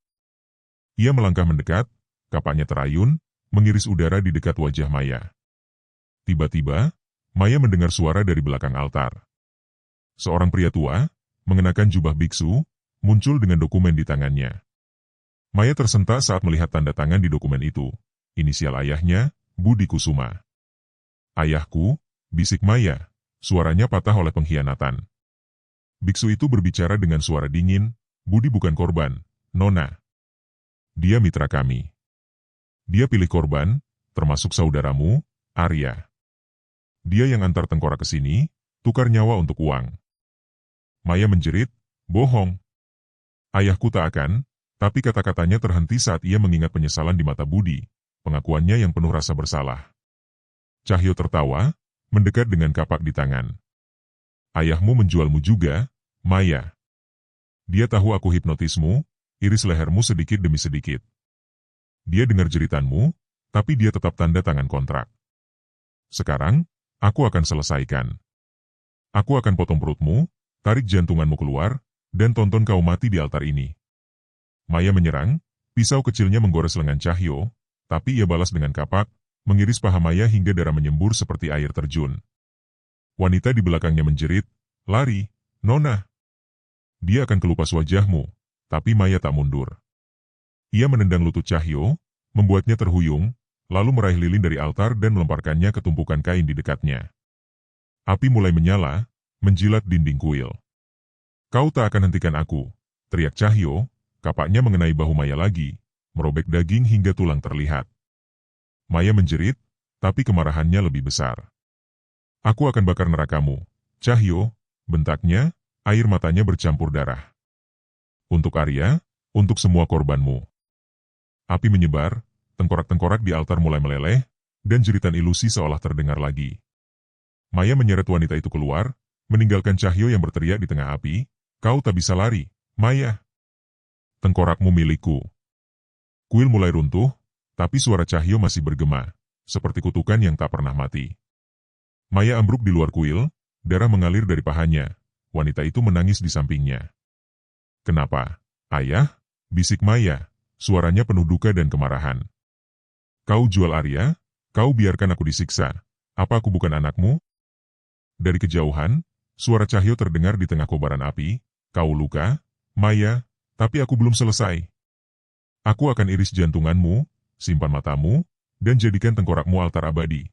Ia melangkah mendekat, kapaknya terayun, mengiris udara di dekat wajah Maya. Tiba-tiba, Maya mendengar suara dari belakang altar. Seorang pria tua, mengenakan jubah biksu, muncul dengan dokumen di tangannya. Maya tersentak saat melihat tanda tangan di dokumen itu. Inisial ayahnya, Budi Kusuma. "Ayahku," bisik Maya, suaranya patah oleh pengkhianatan. Biksu itu berbicara dengan suara dingin, "Budi bukan korban, Nona. Dia mitra kami. Dia pilih korban, termasuk saudaramu, Arya. Dia yang antar tengkorak ke sini, tukar nyawa untuk uang." Maya menjerit, "Bohong. Ayahku tak akan," tapi kata-katanya terhenti saat ia mengingat penyesalan di mata Budi, pengakuannya yang penuh rasa bersalah. Cahyo tertawa, mendekat dengan kapak di tangan. "Ayahmu menjualmu juga, Maya. Dia tahu aku hipnotismu, iris lehermu sedikit demi sedikit. Dia dengar jeritanmu, tapi dia tetap tanda tangan kontrak. Sekarang, aku akan selesaikan. Aku akan potong perutmu, tarik jantunganmu keluar, dan tonton kau mati di altar ini." Maya menyerang, pisau kecilnya menggores lengan Cahyo, tapi ia balas dengan kapak, mengiris paha Maya hingga darah menyembur seperti air terjun. Wanita di belakangnya menjerit, "Lari, Nona. Dia akan kelupas wajahmu," tapi Maya tak mundur. Ia menendang lutut Cahyo, membuatnya terhuyung, lalu meraih lilin dari altar dan melemparkannya ke tumpukan kain di dekatnya. Api mulai menyala, menjilat dinding kuil. "Kau tak akan hentikan aku," teriak Cahyo, kapaknya mengenai bahu Maya lagi, merobek daging hingga tulang terlihat. Maya menjerit, tapi kemarahannya lebih besar. Aku akan bakar nerakamu, Cahyo, bentaknya, air matanya bercampur darah. Untuk Arya, untuk semua korbanmu. Api menyebar, tengkorak-tengkorak di altar mulai meleleh, dan jeritan ilusi seolah terdengar lagi. Maya menyeret wanita itu keluar, meninggalkan Cahyo yang berteriak di tengah api, "Kau tak bisa lari, Maya. Tengkorakmu milikku." Kuil mulai runtuh, tapi suara Cahyo masih bergema, seperti kutukan yang tak pernah mati. Maya ambruk di luar kuil, darah mengalir dari pahanya. Wanita itu menangis di sampingnya. "Kenapa, Ayah?" bisik Maya, suaranya penuh duka dan kemarahan. "Kau jual Arya, kau biarkan aku disiksa. Apa aku bukan anakmu?" Dari kejauhan, suara Cahyo terdengar di tengah kobaran api. "Kau luka, Maya, tapi aku belum selesai. Aku akan iris jantunganmu, simpan matamu, dan jadikan tengkorakmu altar abadi.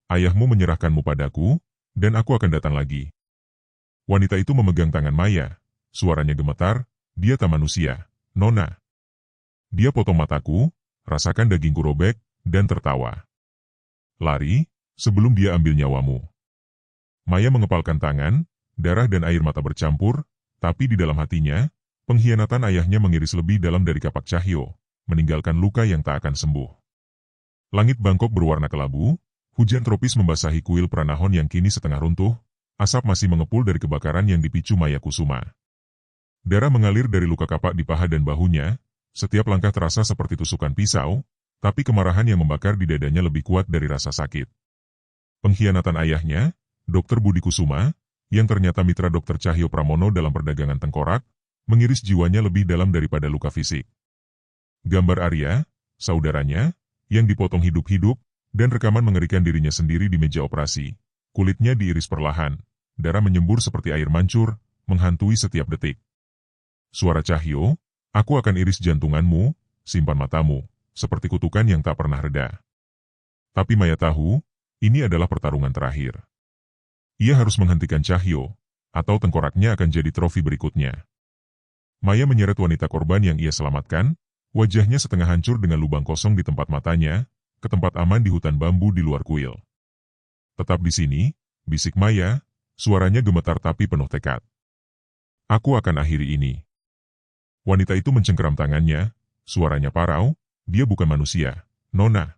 Ayahmu menyerahkanmu padaku, dan aku akan datang lagi." Wanita itu memegang tangan Maya. Suaranya gemetar, "Dia tak manusia, Nona. Dia potong mataku, rasakan dagingku robek, dan tertawa. Lari, sebelum dia ambil nyawamu." Maya mengepalkan tangan, darah dan air mata bercampur, tapi di dalam hatinya, pengkhianatan ayahnya mengiris lebih dalam dari kapak Cahyo, meninggalkan luka yang tak akan sembuh. Langit Bangkok berwarna kelabu, hujan tropis membasahi kuil Pranahon yang kini setengah runtuh, asap masih mengepul dari kebakaran yang dipicu Maya Kusuma. Darah mengalir dari luka kapak di paha dan bahunya, setiap langkah terasa seperti tusukan pisau, tapi kemarahan yang membakar di dadanya lebih kuat dari rasa sakit. Pengkhianatan ayahnya, Dr. Budi Kusuma, yang ternyata mitra Dr. Cahyo Pramono dalam perdagangan tengkorak, mengiris jiwanya lebih dalam daripada luka fisik. Gambar Arya, saudaranya, yang dipotong hidup-hidup, dan rekaman mengerikan dirinya sendiri di meja operasi. Kulitnya diiris perlahan, darah menyembur seperti air mancur, menghantui setiap detik. Suara Cahyo, "Aku akan iris jantunganmu, simpan matamu," seperti kutukan yang tak pernah reda. Tapi Maya tahu, ini adalah pertarungan terakhir. Ia harus menghentikan Cahyo, atau tengkoraknya akan jadi trofi berikutnya. Maya menyeret wanita korban yang ia selamatkan, wajahnya setengah hancur dengan lubang kosong di tempat matanya, ke tempat aman di hutan bambu di luar kuil. "Tetap di sini," bisik Maya, suaranya gemetar tapi penuh tekad. "Aku akan akhiri ini." Wanita itu mencengkeram tangannya, suaranya parau, "Dia bukan manusia, Nona.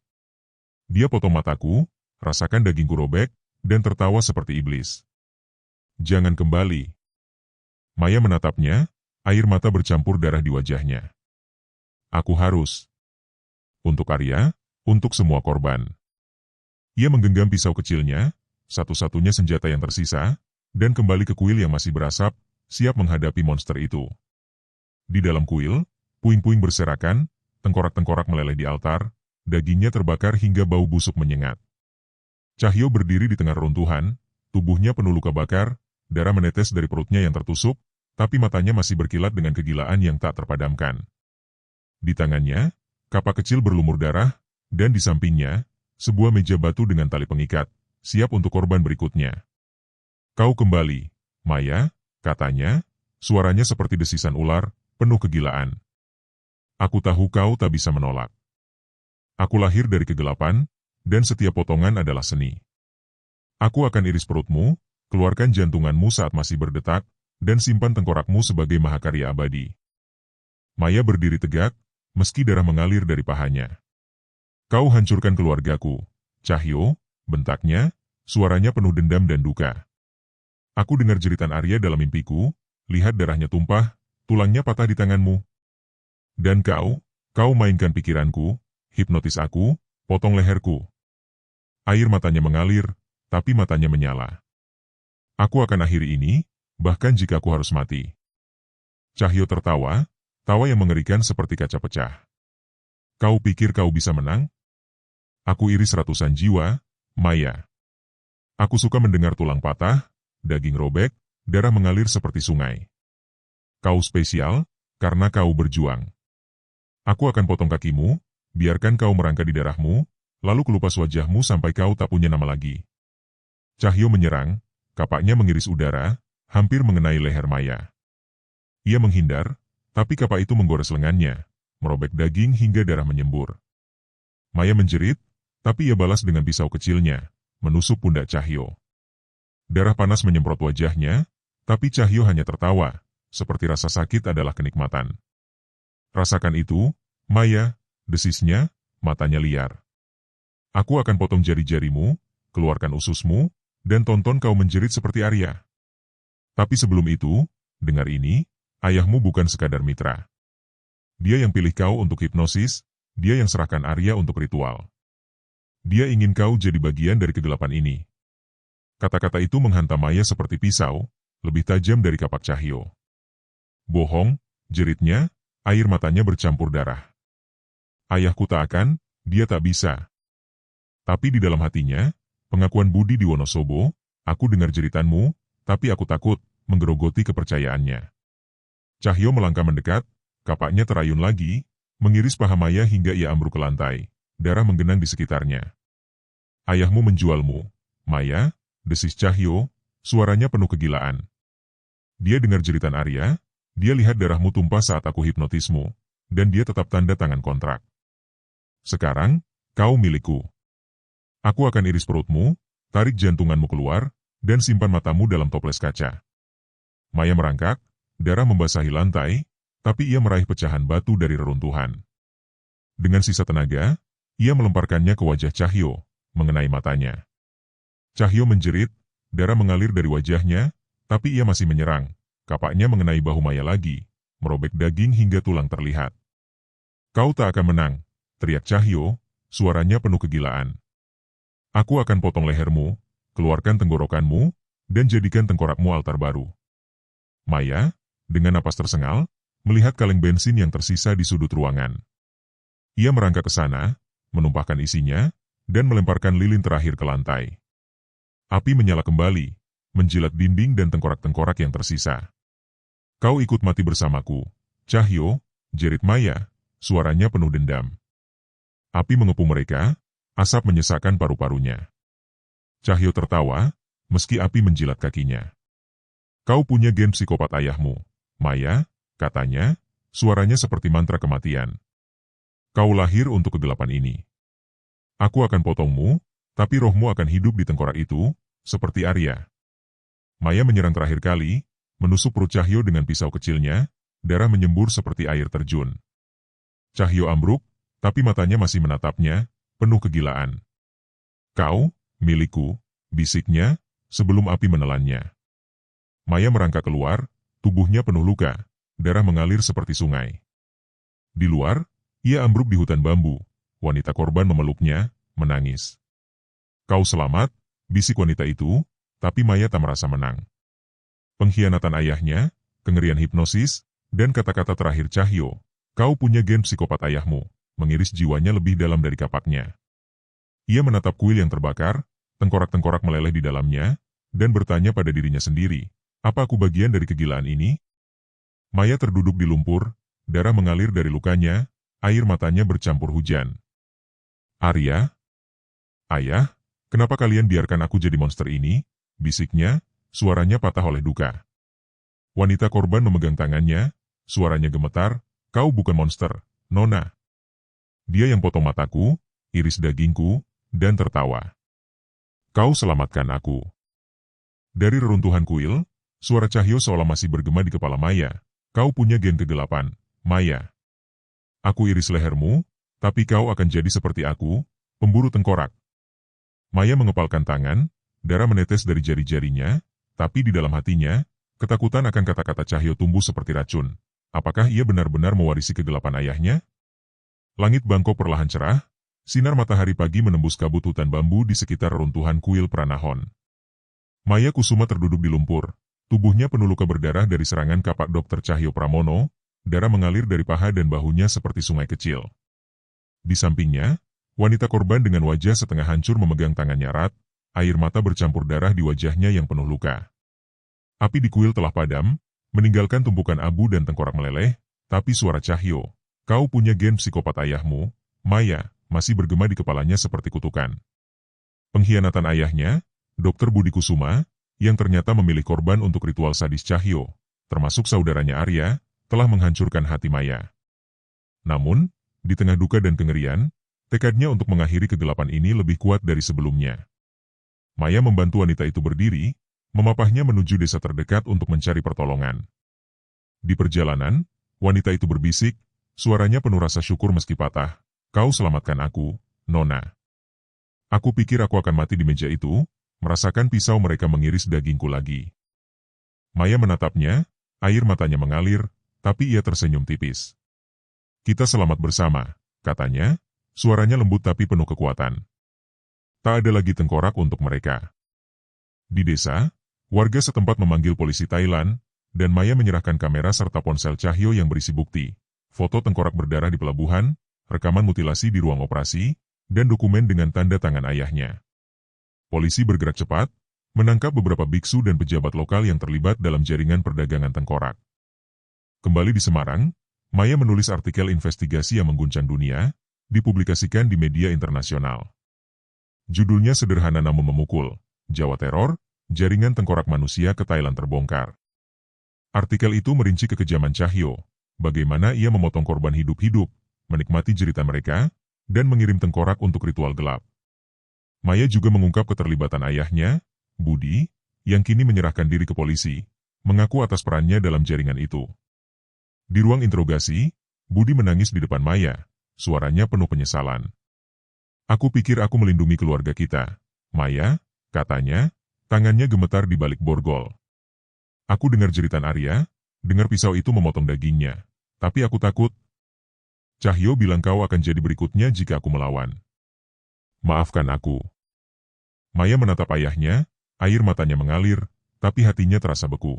Dia potong mataku, rasakan dagingku robek, dan tertawa seperti iblis. Jangan kembali." Maya menatapnya, air mata bercampur darah di wajahnya. "Aku harus. Untuk Arya, untuk semua korban." Ia menggenggam pisau kecilnya, satu-satunya senjata yang tersisa, dan kembali ke kuil yang masih berasap, siap menghadapi monster itu. Di dalam kuil, puing-puing berserakan, tengkorak-tengkorak meleleh di altar, dagingnya terbakar hingga bau busuk menyengat. Cahyo berdiri di tengah reruntuhan, tubuhnya penuh luka bakar, darah menetes dari perutnya yang tertusuk, tapi matanya masih berkilat dengan kegilaan yang tak terpadamkan. Di tangannya, kapak kecil berlumur darah, dan di sampingnya, sebuah meja batu dengan tali pengikat, siap untuk korban berikutnya. "Kau kembali, Maya," katanya, suaranya seperti desisan ular, penuh kegilaan. "Aku tahu kau tak bisa menolak. Aku lahir dari kegelapan, dan setiap potongan adalah seni. Aku akan iris perutmu, keluarkan jantunganmu saat masih berdetak, dan simpan tengkorakmu sebagai mahakarya abadi." Maya berdiri tegak, meski darah mengalir dari pahanya. "Kau hancurkan keluargaku, Cahyo," bentaknya, suaranya penuh dendam dan duka. "Aku dengar jeritan Arya dalam mimpiku, lihat darahnya tumpah, tulangnya patah di tanganmu. Dan kau mainkan pikiranku, hipnotis aku, potong leherku." Air matanya mengalir, tapi matanya menyala. "Aku akan akhiri ini, bahkan jika aku harus mati." Cahyo tertawa, tawa yang mengerikan seperti kaca pecah. "Kau pikir kau bisa menang? Aku iris ratusan jiwa, Maya. Aku suka mendengar tulang patah, daging robek, darah mengalir seperti sungai. Kau spesial, karena kau berjuang. Aku akan potong kakimu, biarkan kau merangkak di darahmu, lalu kelupas wajahmu sampai kau tak punya nama lagi." Cahyo menyerang, kapaknya mengiris udara, hampir mengenai leher Maya. Ia menghindar, tapi kapak itu menggores lengannya, merobek daging hingga darah menyembur. Maya menjerit, tapi ia balas dengan pisau kecilnya, menusuk pundak Cahyo. Darah panas menyemprot wajahnya, tapi Cahyo hanya tertawa, seperti rasa sakit adalah kenikmatan. Rasakan itu, Maya, desisnya, matanya liar. Aku akan potong jari-jarimu, keluarkan ususmu, dan tonton kau menjerit seperti Arya. Tapi sebelum itu, dengar ini, ayahmu bukan sekadar mitra. Dia yang pilih kau untuk hipnosis, dia yang serahkan Arya untuk ritual. Dia ingin kau jadi bagian dari kegelapan ini. Kata-kata itu menghantam Maya seperti pisau, lebih tajam dari kapak Cahyo. Bohong, jeritnya, air matanya bercampur darah. Ayahku tak akan, dia tak bisa. Tapi di dalam hatinya, pengakuan Budi di Wonosobo, aku dengar jeritanmu, tapi aku takut, menggerogoti kepercayaannya. Cahyo melangkah mendekat, kapaknya terayun lagi, mengiris paha Maya hingga ia ambruk ke lantai, darah menggenang di sekitarnya. Ayahmu menjualmu, Maya, desis Cahyo, suaranya penuh kegilaan. Dia dengar jeritan Arya, dia lihat darahmu tumpah saat aku hipnotismu, dan dia tetap tanda tangan kontrak. Sekarang, kau milikku. Aku akan iris perutmu, tarik jantunganmu keluar, dan simpan matamu dalam toples kaca. Maya merangkak, darah membasahi lantai, tapi ia meraih pecahan batu dari reruntuhan. Dengan sisa tenaga, ia melemparkannya ke wajah Cahyo, mengenai matanya. Cahyo menjerit, darah mengalir dari wajahnya, tapi ia masih menyerang, kapaknya mengenai bahu Maya lagi, merobek daging hingga tulang terlihat. Kau tak akan menang, teriak Cahyo, suaranya penuh kegilaan. Aku akan potong lehermu, keluarkan tenggorokanmu, dan jadikan tengkorakmu altar baru. Maya, dengan napas tersengal, melihat kaleng bensin yang tersisa di sudut ruangan. Ia merangkak ke sana, menumpahkan isinya, dan melemparkan lilin terakhir ke lantai. Api menyala kembali, menjilat dinding dan tengkorak-tengkorak yang tersisa. Kau ikut mati bersamaku, Cahyo, jerit Maya, suaranya penuh dendam. Api mengepung mereka, asap menyesakkan paru-parunya. Cahyo tertawa, meski api menjilat kakinya. Kau punya gen psikopat ayahmu, Maya, katanya, suaranya seperti mantra kematian. Kau lahir untuk kegelapan ini. Aku akan potongmu, tapi rohmu akan hidup di tengkorak itu, seperti Arya. Maya menyerang terakhir kali, menusuk perut Cahyo dengan pisau kecilnya, darah menyembur seperti air terjun. Cahyo ambruk, tapi matanya masih menatapnya, penuh kegilaan. Kau, milikku, bisiknya, sebelum api menelannya. Maya merangkak keluar, tubuhnya penuh luka, darah mengalir seperti sungai. Di luar, ia ambruk di hutan bambu, wanita korban memeluknya, menangis. Kau selamat, bisik wanita itu, tapi Maya tak merasa menang. Pengkhianatan ayahnya, kengerian hipnosis, dan kata-kata terakhir Cahyo, kau punya gen psikopat ayahmu, mengiris jiwanya lebih dalam dari kapaknya. Ia menatap kuil yang terbakar, tengkorak-tengkorak meleleh di dalamnya, dan bertanya pada dirinya sendiri, apa aku bagian dari kegilaan ini? Maya terduduk di lumpur, darah mengalir dari lukanya, air matanya bercampur hujan. Arya? Ayah, kenapa kalian biarkan aku jadi monster ini? Bisiknya, suaranya patah oleh duka. Wanita korban memegang tangannya, suaranya gemetar, kau bukan monster, Nona. Dia yang potong mataku, iris dagingku, dan tertawa. Kau selamatkan aku. Dari reruntuhan kuil, suara Cahyo seolah masih bergema di kepala Maya. Kau punya gen kegelapan, Maya. Aku iris lehermu, tapi kau akan jadi seperti aku, pemburu tengkorak. Maya mengepalkan tangan, darah menetes dari jari-jarinya, tapi di dalam hatinya, ketakutan akan kata-kata Cahyo tumbuh seperti racun. Apakah ia benar-benar mewarisi kegelapan ayahnya? Langit bangkok perlahan cerah, sinar matahari pagi menembus kabut hutan bambu di sekitar reruntuhan kuil Pranahon. Maya Kusuma terduduk di lumpur, tubuhnya penuh luka berdarah dari serangan kapak Dr. Cahyo Pramono, darah mengalir dari paha dan bahunya seperti sungai kecil. Di sampingnya, wanita korban dengan wajah setengah hancur memegang tangannya erat, air mata bercampur darah di wajahnya yang penuh luka. Api di kuil telah padam, meninggalkan tumpukan abu dan tengkorak meleleh, tapi suara Cahyo, kau punya gen psikopat ayahmu, Maya, masih bergema di kepalanya seperti kutukan. Pengkhianatan ayahnya, Dr. Budi Kusuma, yang ternyata memilih korban untuk ritual sadis Cahyo, termasuk saudaranya Arya, telah menghancurkan hati Maya. Namun, di tengah duka dan kengerian, tekadnya untuk mengakhiri kegelapan ini lebih kuat dari sebelumnya. Maya membantu wanita itu berdiri, memapahnya menuju desa terdekat untuk mencari pertolongan. Di perjalanan, wanita itu berbisik, suaranya penuh rasa syukur meski patah. "Kau selamatkan aku, Nona. Aku pikir aku akan mati di meja itu, merasakan pisau mereka mengiris dagingku lagi." Maya menatapnya, air matanya mengalir, tapi ia tersenyum tipis. "Kita selamat bersama," katanya, suaranya lembut tapi penuh kekuatan. Tak ada lagi tengkorak untuk mereka. Di desa, warga setempat memanggil polisi Thailand, dan Maya menyerahkan kamera serta ponsel Cahyo yang berisi bukti, foto tengkorak berdarah di pelabuhan, rekaman mutilasi di ruang operasi, dan dokumen dengan tanda tangan ayahnya. Polisi bergerak cepat, menangkap beberapa biksu dan pejabat lokal yang terlibat dalam jaringan perdagangan tengkorak. Kembali di Semarang, Maya menulis artikel investigasi yang mengguncang dunia, dipublikasikan di media internasional. Judulnya sederhana namun memukul, Jawa Teror, Jaringan Tengkorak Manusia ke Thailand terbongkar. Artikel itu merinci kekejaman Cahyo, bagaimana ia memotong korban hidup-hidup, menikmati jeritan mereka, dan mengirim tengkorak untuk ritual gelap. Maya juga mengungkap keterlibatan ayahnya, Budi, yang kini menyerahkan diri ke polisi, mengaku atas perannya dalam jaringan itu. Di ruang interogasi, Budi menangis di depan Maya, suaranya penuh penyesalan. "Aku pikir aku melindungi keluarga kita, Maya," katanya, tangannya gemetar di balik borgol. "Aku dengar jeritan Arya, dengar pisau itu memotong dagingnya, tapi aku takut. Cahyo bilang kau akan jadi berikutnya jika aku melawan. Maafkan aku." Maya menatap ayahnya, air matanya mengalir, tapi hatinya terasa beku.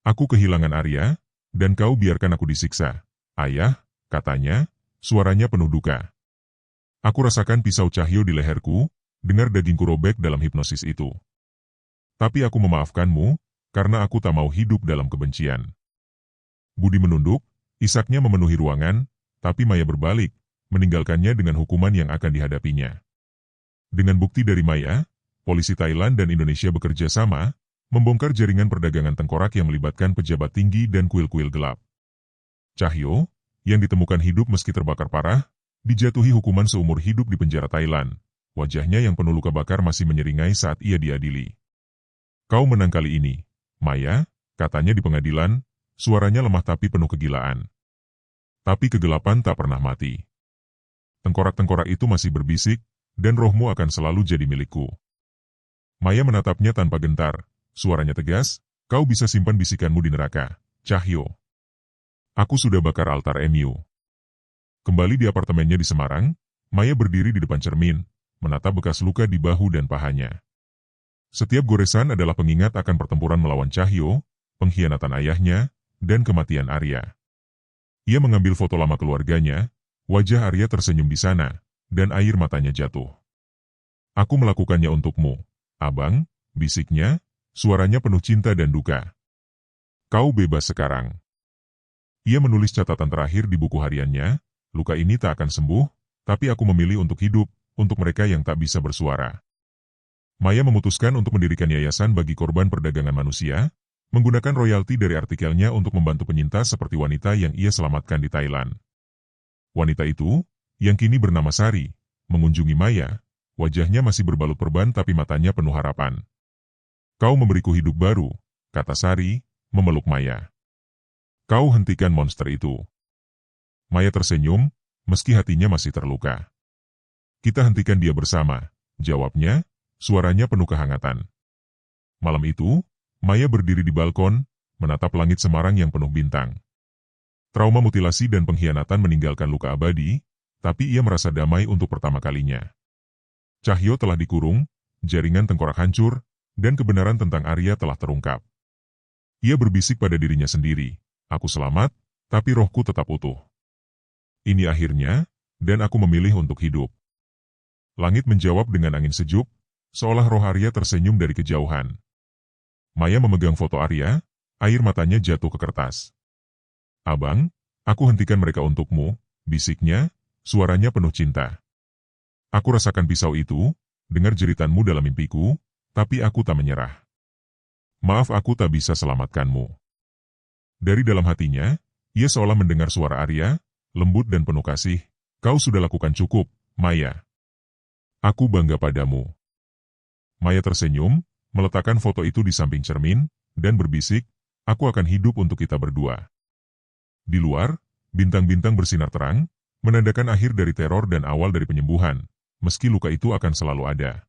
"Aku kehilangan Arya, dan kau biarkan aku disiksa, Ayah," katanya, suaranya penuh duka. "Aku rasakan pisau Cahyo di leherku, dengar dagingku robek dalam hipnosis itu. Tapi aku memaafkanmu, karena aku tak mau hidup dalam kebencian." Budi menunduk, isaknya memenuhi ruangan, tapi Maya berbalik, meninggalkannya dengan hukuman yang akan dihadapinya. Dengan bukti dari Maya, polisi Thailand dan Indonesia bekerja sama, membongkar jaringan perdagangan tengkorak yang melibatkan pejabat tinggi dan kuil-kuil gelap. Cahyo, yang ditemukan hidup meski terbakar parah, dijatuhi hukuman seumur hidup di penjara Thailand. Wajahnya yang penuh luka bakar masih menyeringai saat ia diadili. "Kau menang kali ini, Maya," katanya di pengadilan, suaranya lemah tapi penuh kegilaan. Tapi kegelapan tak pernah mati. Tengkorak-tengkorak itu masih berbisik, dan rohmu akan selalu jadi milikku. Maya menatapnya tanpa gentar, suaranya tegas, "Kau bisa simpan bisikanmu di neraka, Cahyo. Aku sudah bakar altar MU." Kembali di apartemennya di Semarang, Maya berdiri di depan cermin, menatap bekas luka di bahu dan pahanya. Setiap goresan adalah pengingat akan pertempuran melawan Cahyo, pengkhianatan ayahnya, dan kematian Arya. Ia mengambil foto lama keluarganya, wajah Arya tersenyum di sana, dan air matanya jatuh. "Aku melakukannya untukmu, Abang," bisiknya, suaranya penuh cinta dan duka. "Kau bebas sekarang." Ia menulis catatan terakhir di buku hariannya, "Luka ini tak akan sembuh, tapi aku memilih untuk hidup, untuk mereka yang tak bisa bersuara." Maya memutuskan untuk mendirikan yayasan bagi korban perdagangan manusia, menggunakan royalti dari artikelnya untuk membantu penyintas seperti wanita yang ia selamatkan di Thailand. Wanita itu, yang kini bernama Sari, mengunjungi Maya, wajahnya masih berbalut perban tapi matanya penuh harapan. "Kau memberiku hidup baru," kata Sari, memeluk Maya. "Kau hentikan monster itu." Maya tersenyum, meski hatinya masih terluka. "Kita hentikan dia bersama," jawabnya, suaranya penuh kehangatan. Malam itu, Maya berdiri di balkon, menatap langit Semarang yang penuh bintang. Trauma mutilasi dan pengkhianatan meninggalkan luka abadi, tapi ia merasa damai untuk pertama kalinya. Cahyo telah dikurung, jaringan tengkorak hancur, dan kebenaran tentang Arya telah terungkap. Ia berbisik pada dirinya sendiri, "Aku selamat, tapi rohku tetap utuh. Ini akhirnya, dan aku memilih untuk hidup." Langit menjawab dengan angin sejuk, seolah roh Arya tersenyum dari kejauhan. Maya memegang foto Arya, air matanya jatuh ke kertas. "Abang, aku hentikan mereka untukmu," bisiknya, suaranya penuh cinta. "Aku rasakan pisau itu, dengar jeritanmu dalam mimpiku, tapi aku tak menyerah. Maaf aku tak bisa selamatkanmu." Dari dalam hatinya, ia seolah mendengar suara Arya, lembut dan penuh kasih. Kau sudah lakukan cukup, Maya. Aku bangga padamu. Maya tersenyum, meletakkan foto itu di samping cermin, dan berbisik, aku akan hidup untuk kita berdua. Di luar, bintang-bintang bersinar terang, menandakan akhir dari teror dan awal dari penyembuhan, meski luka itu akan selalu ada.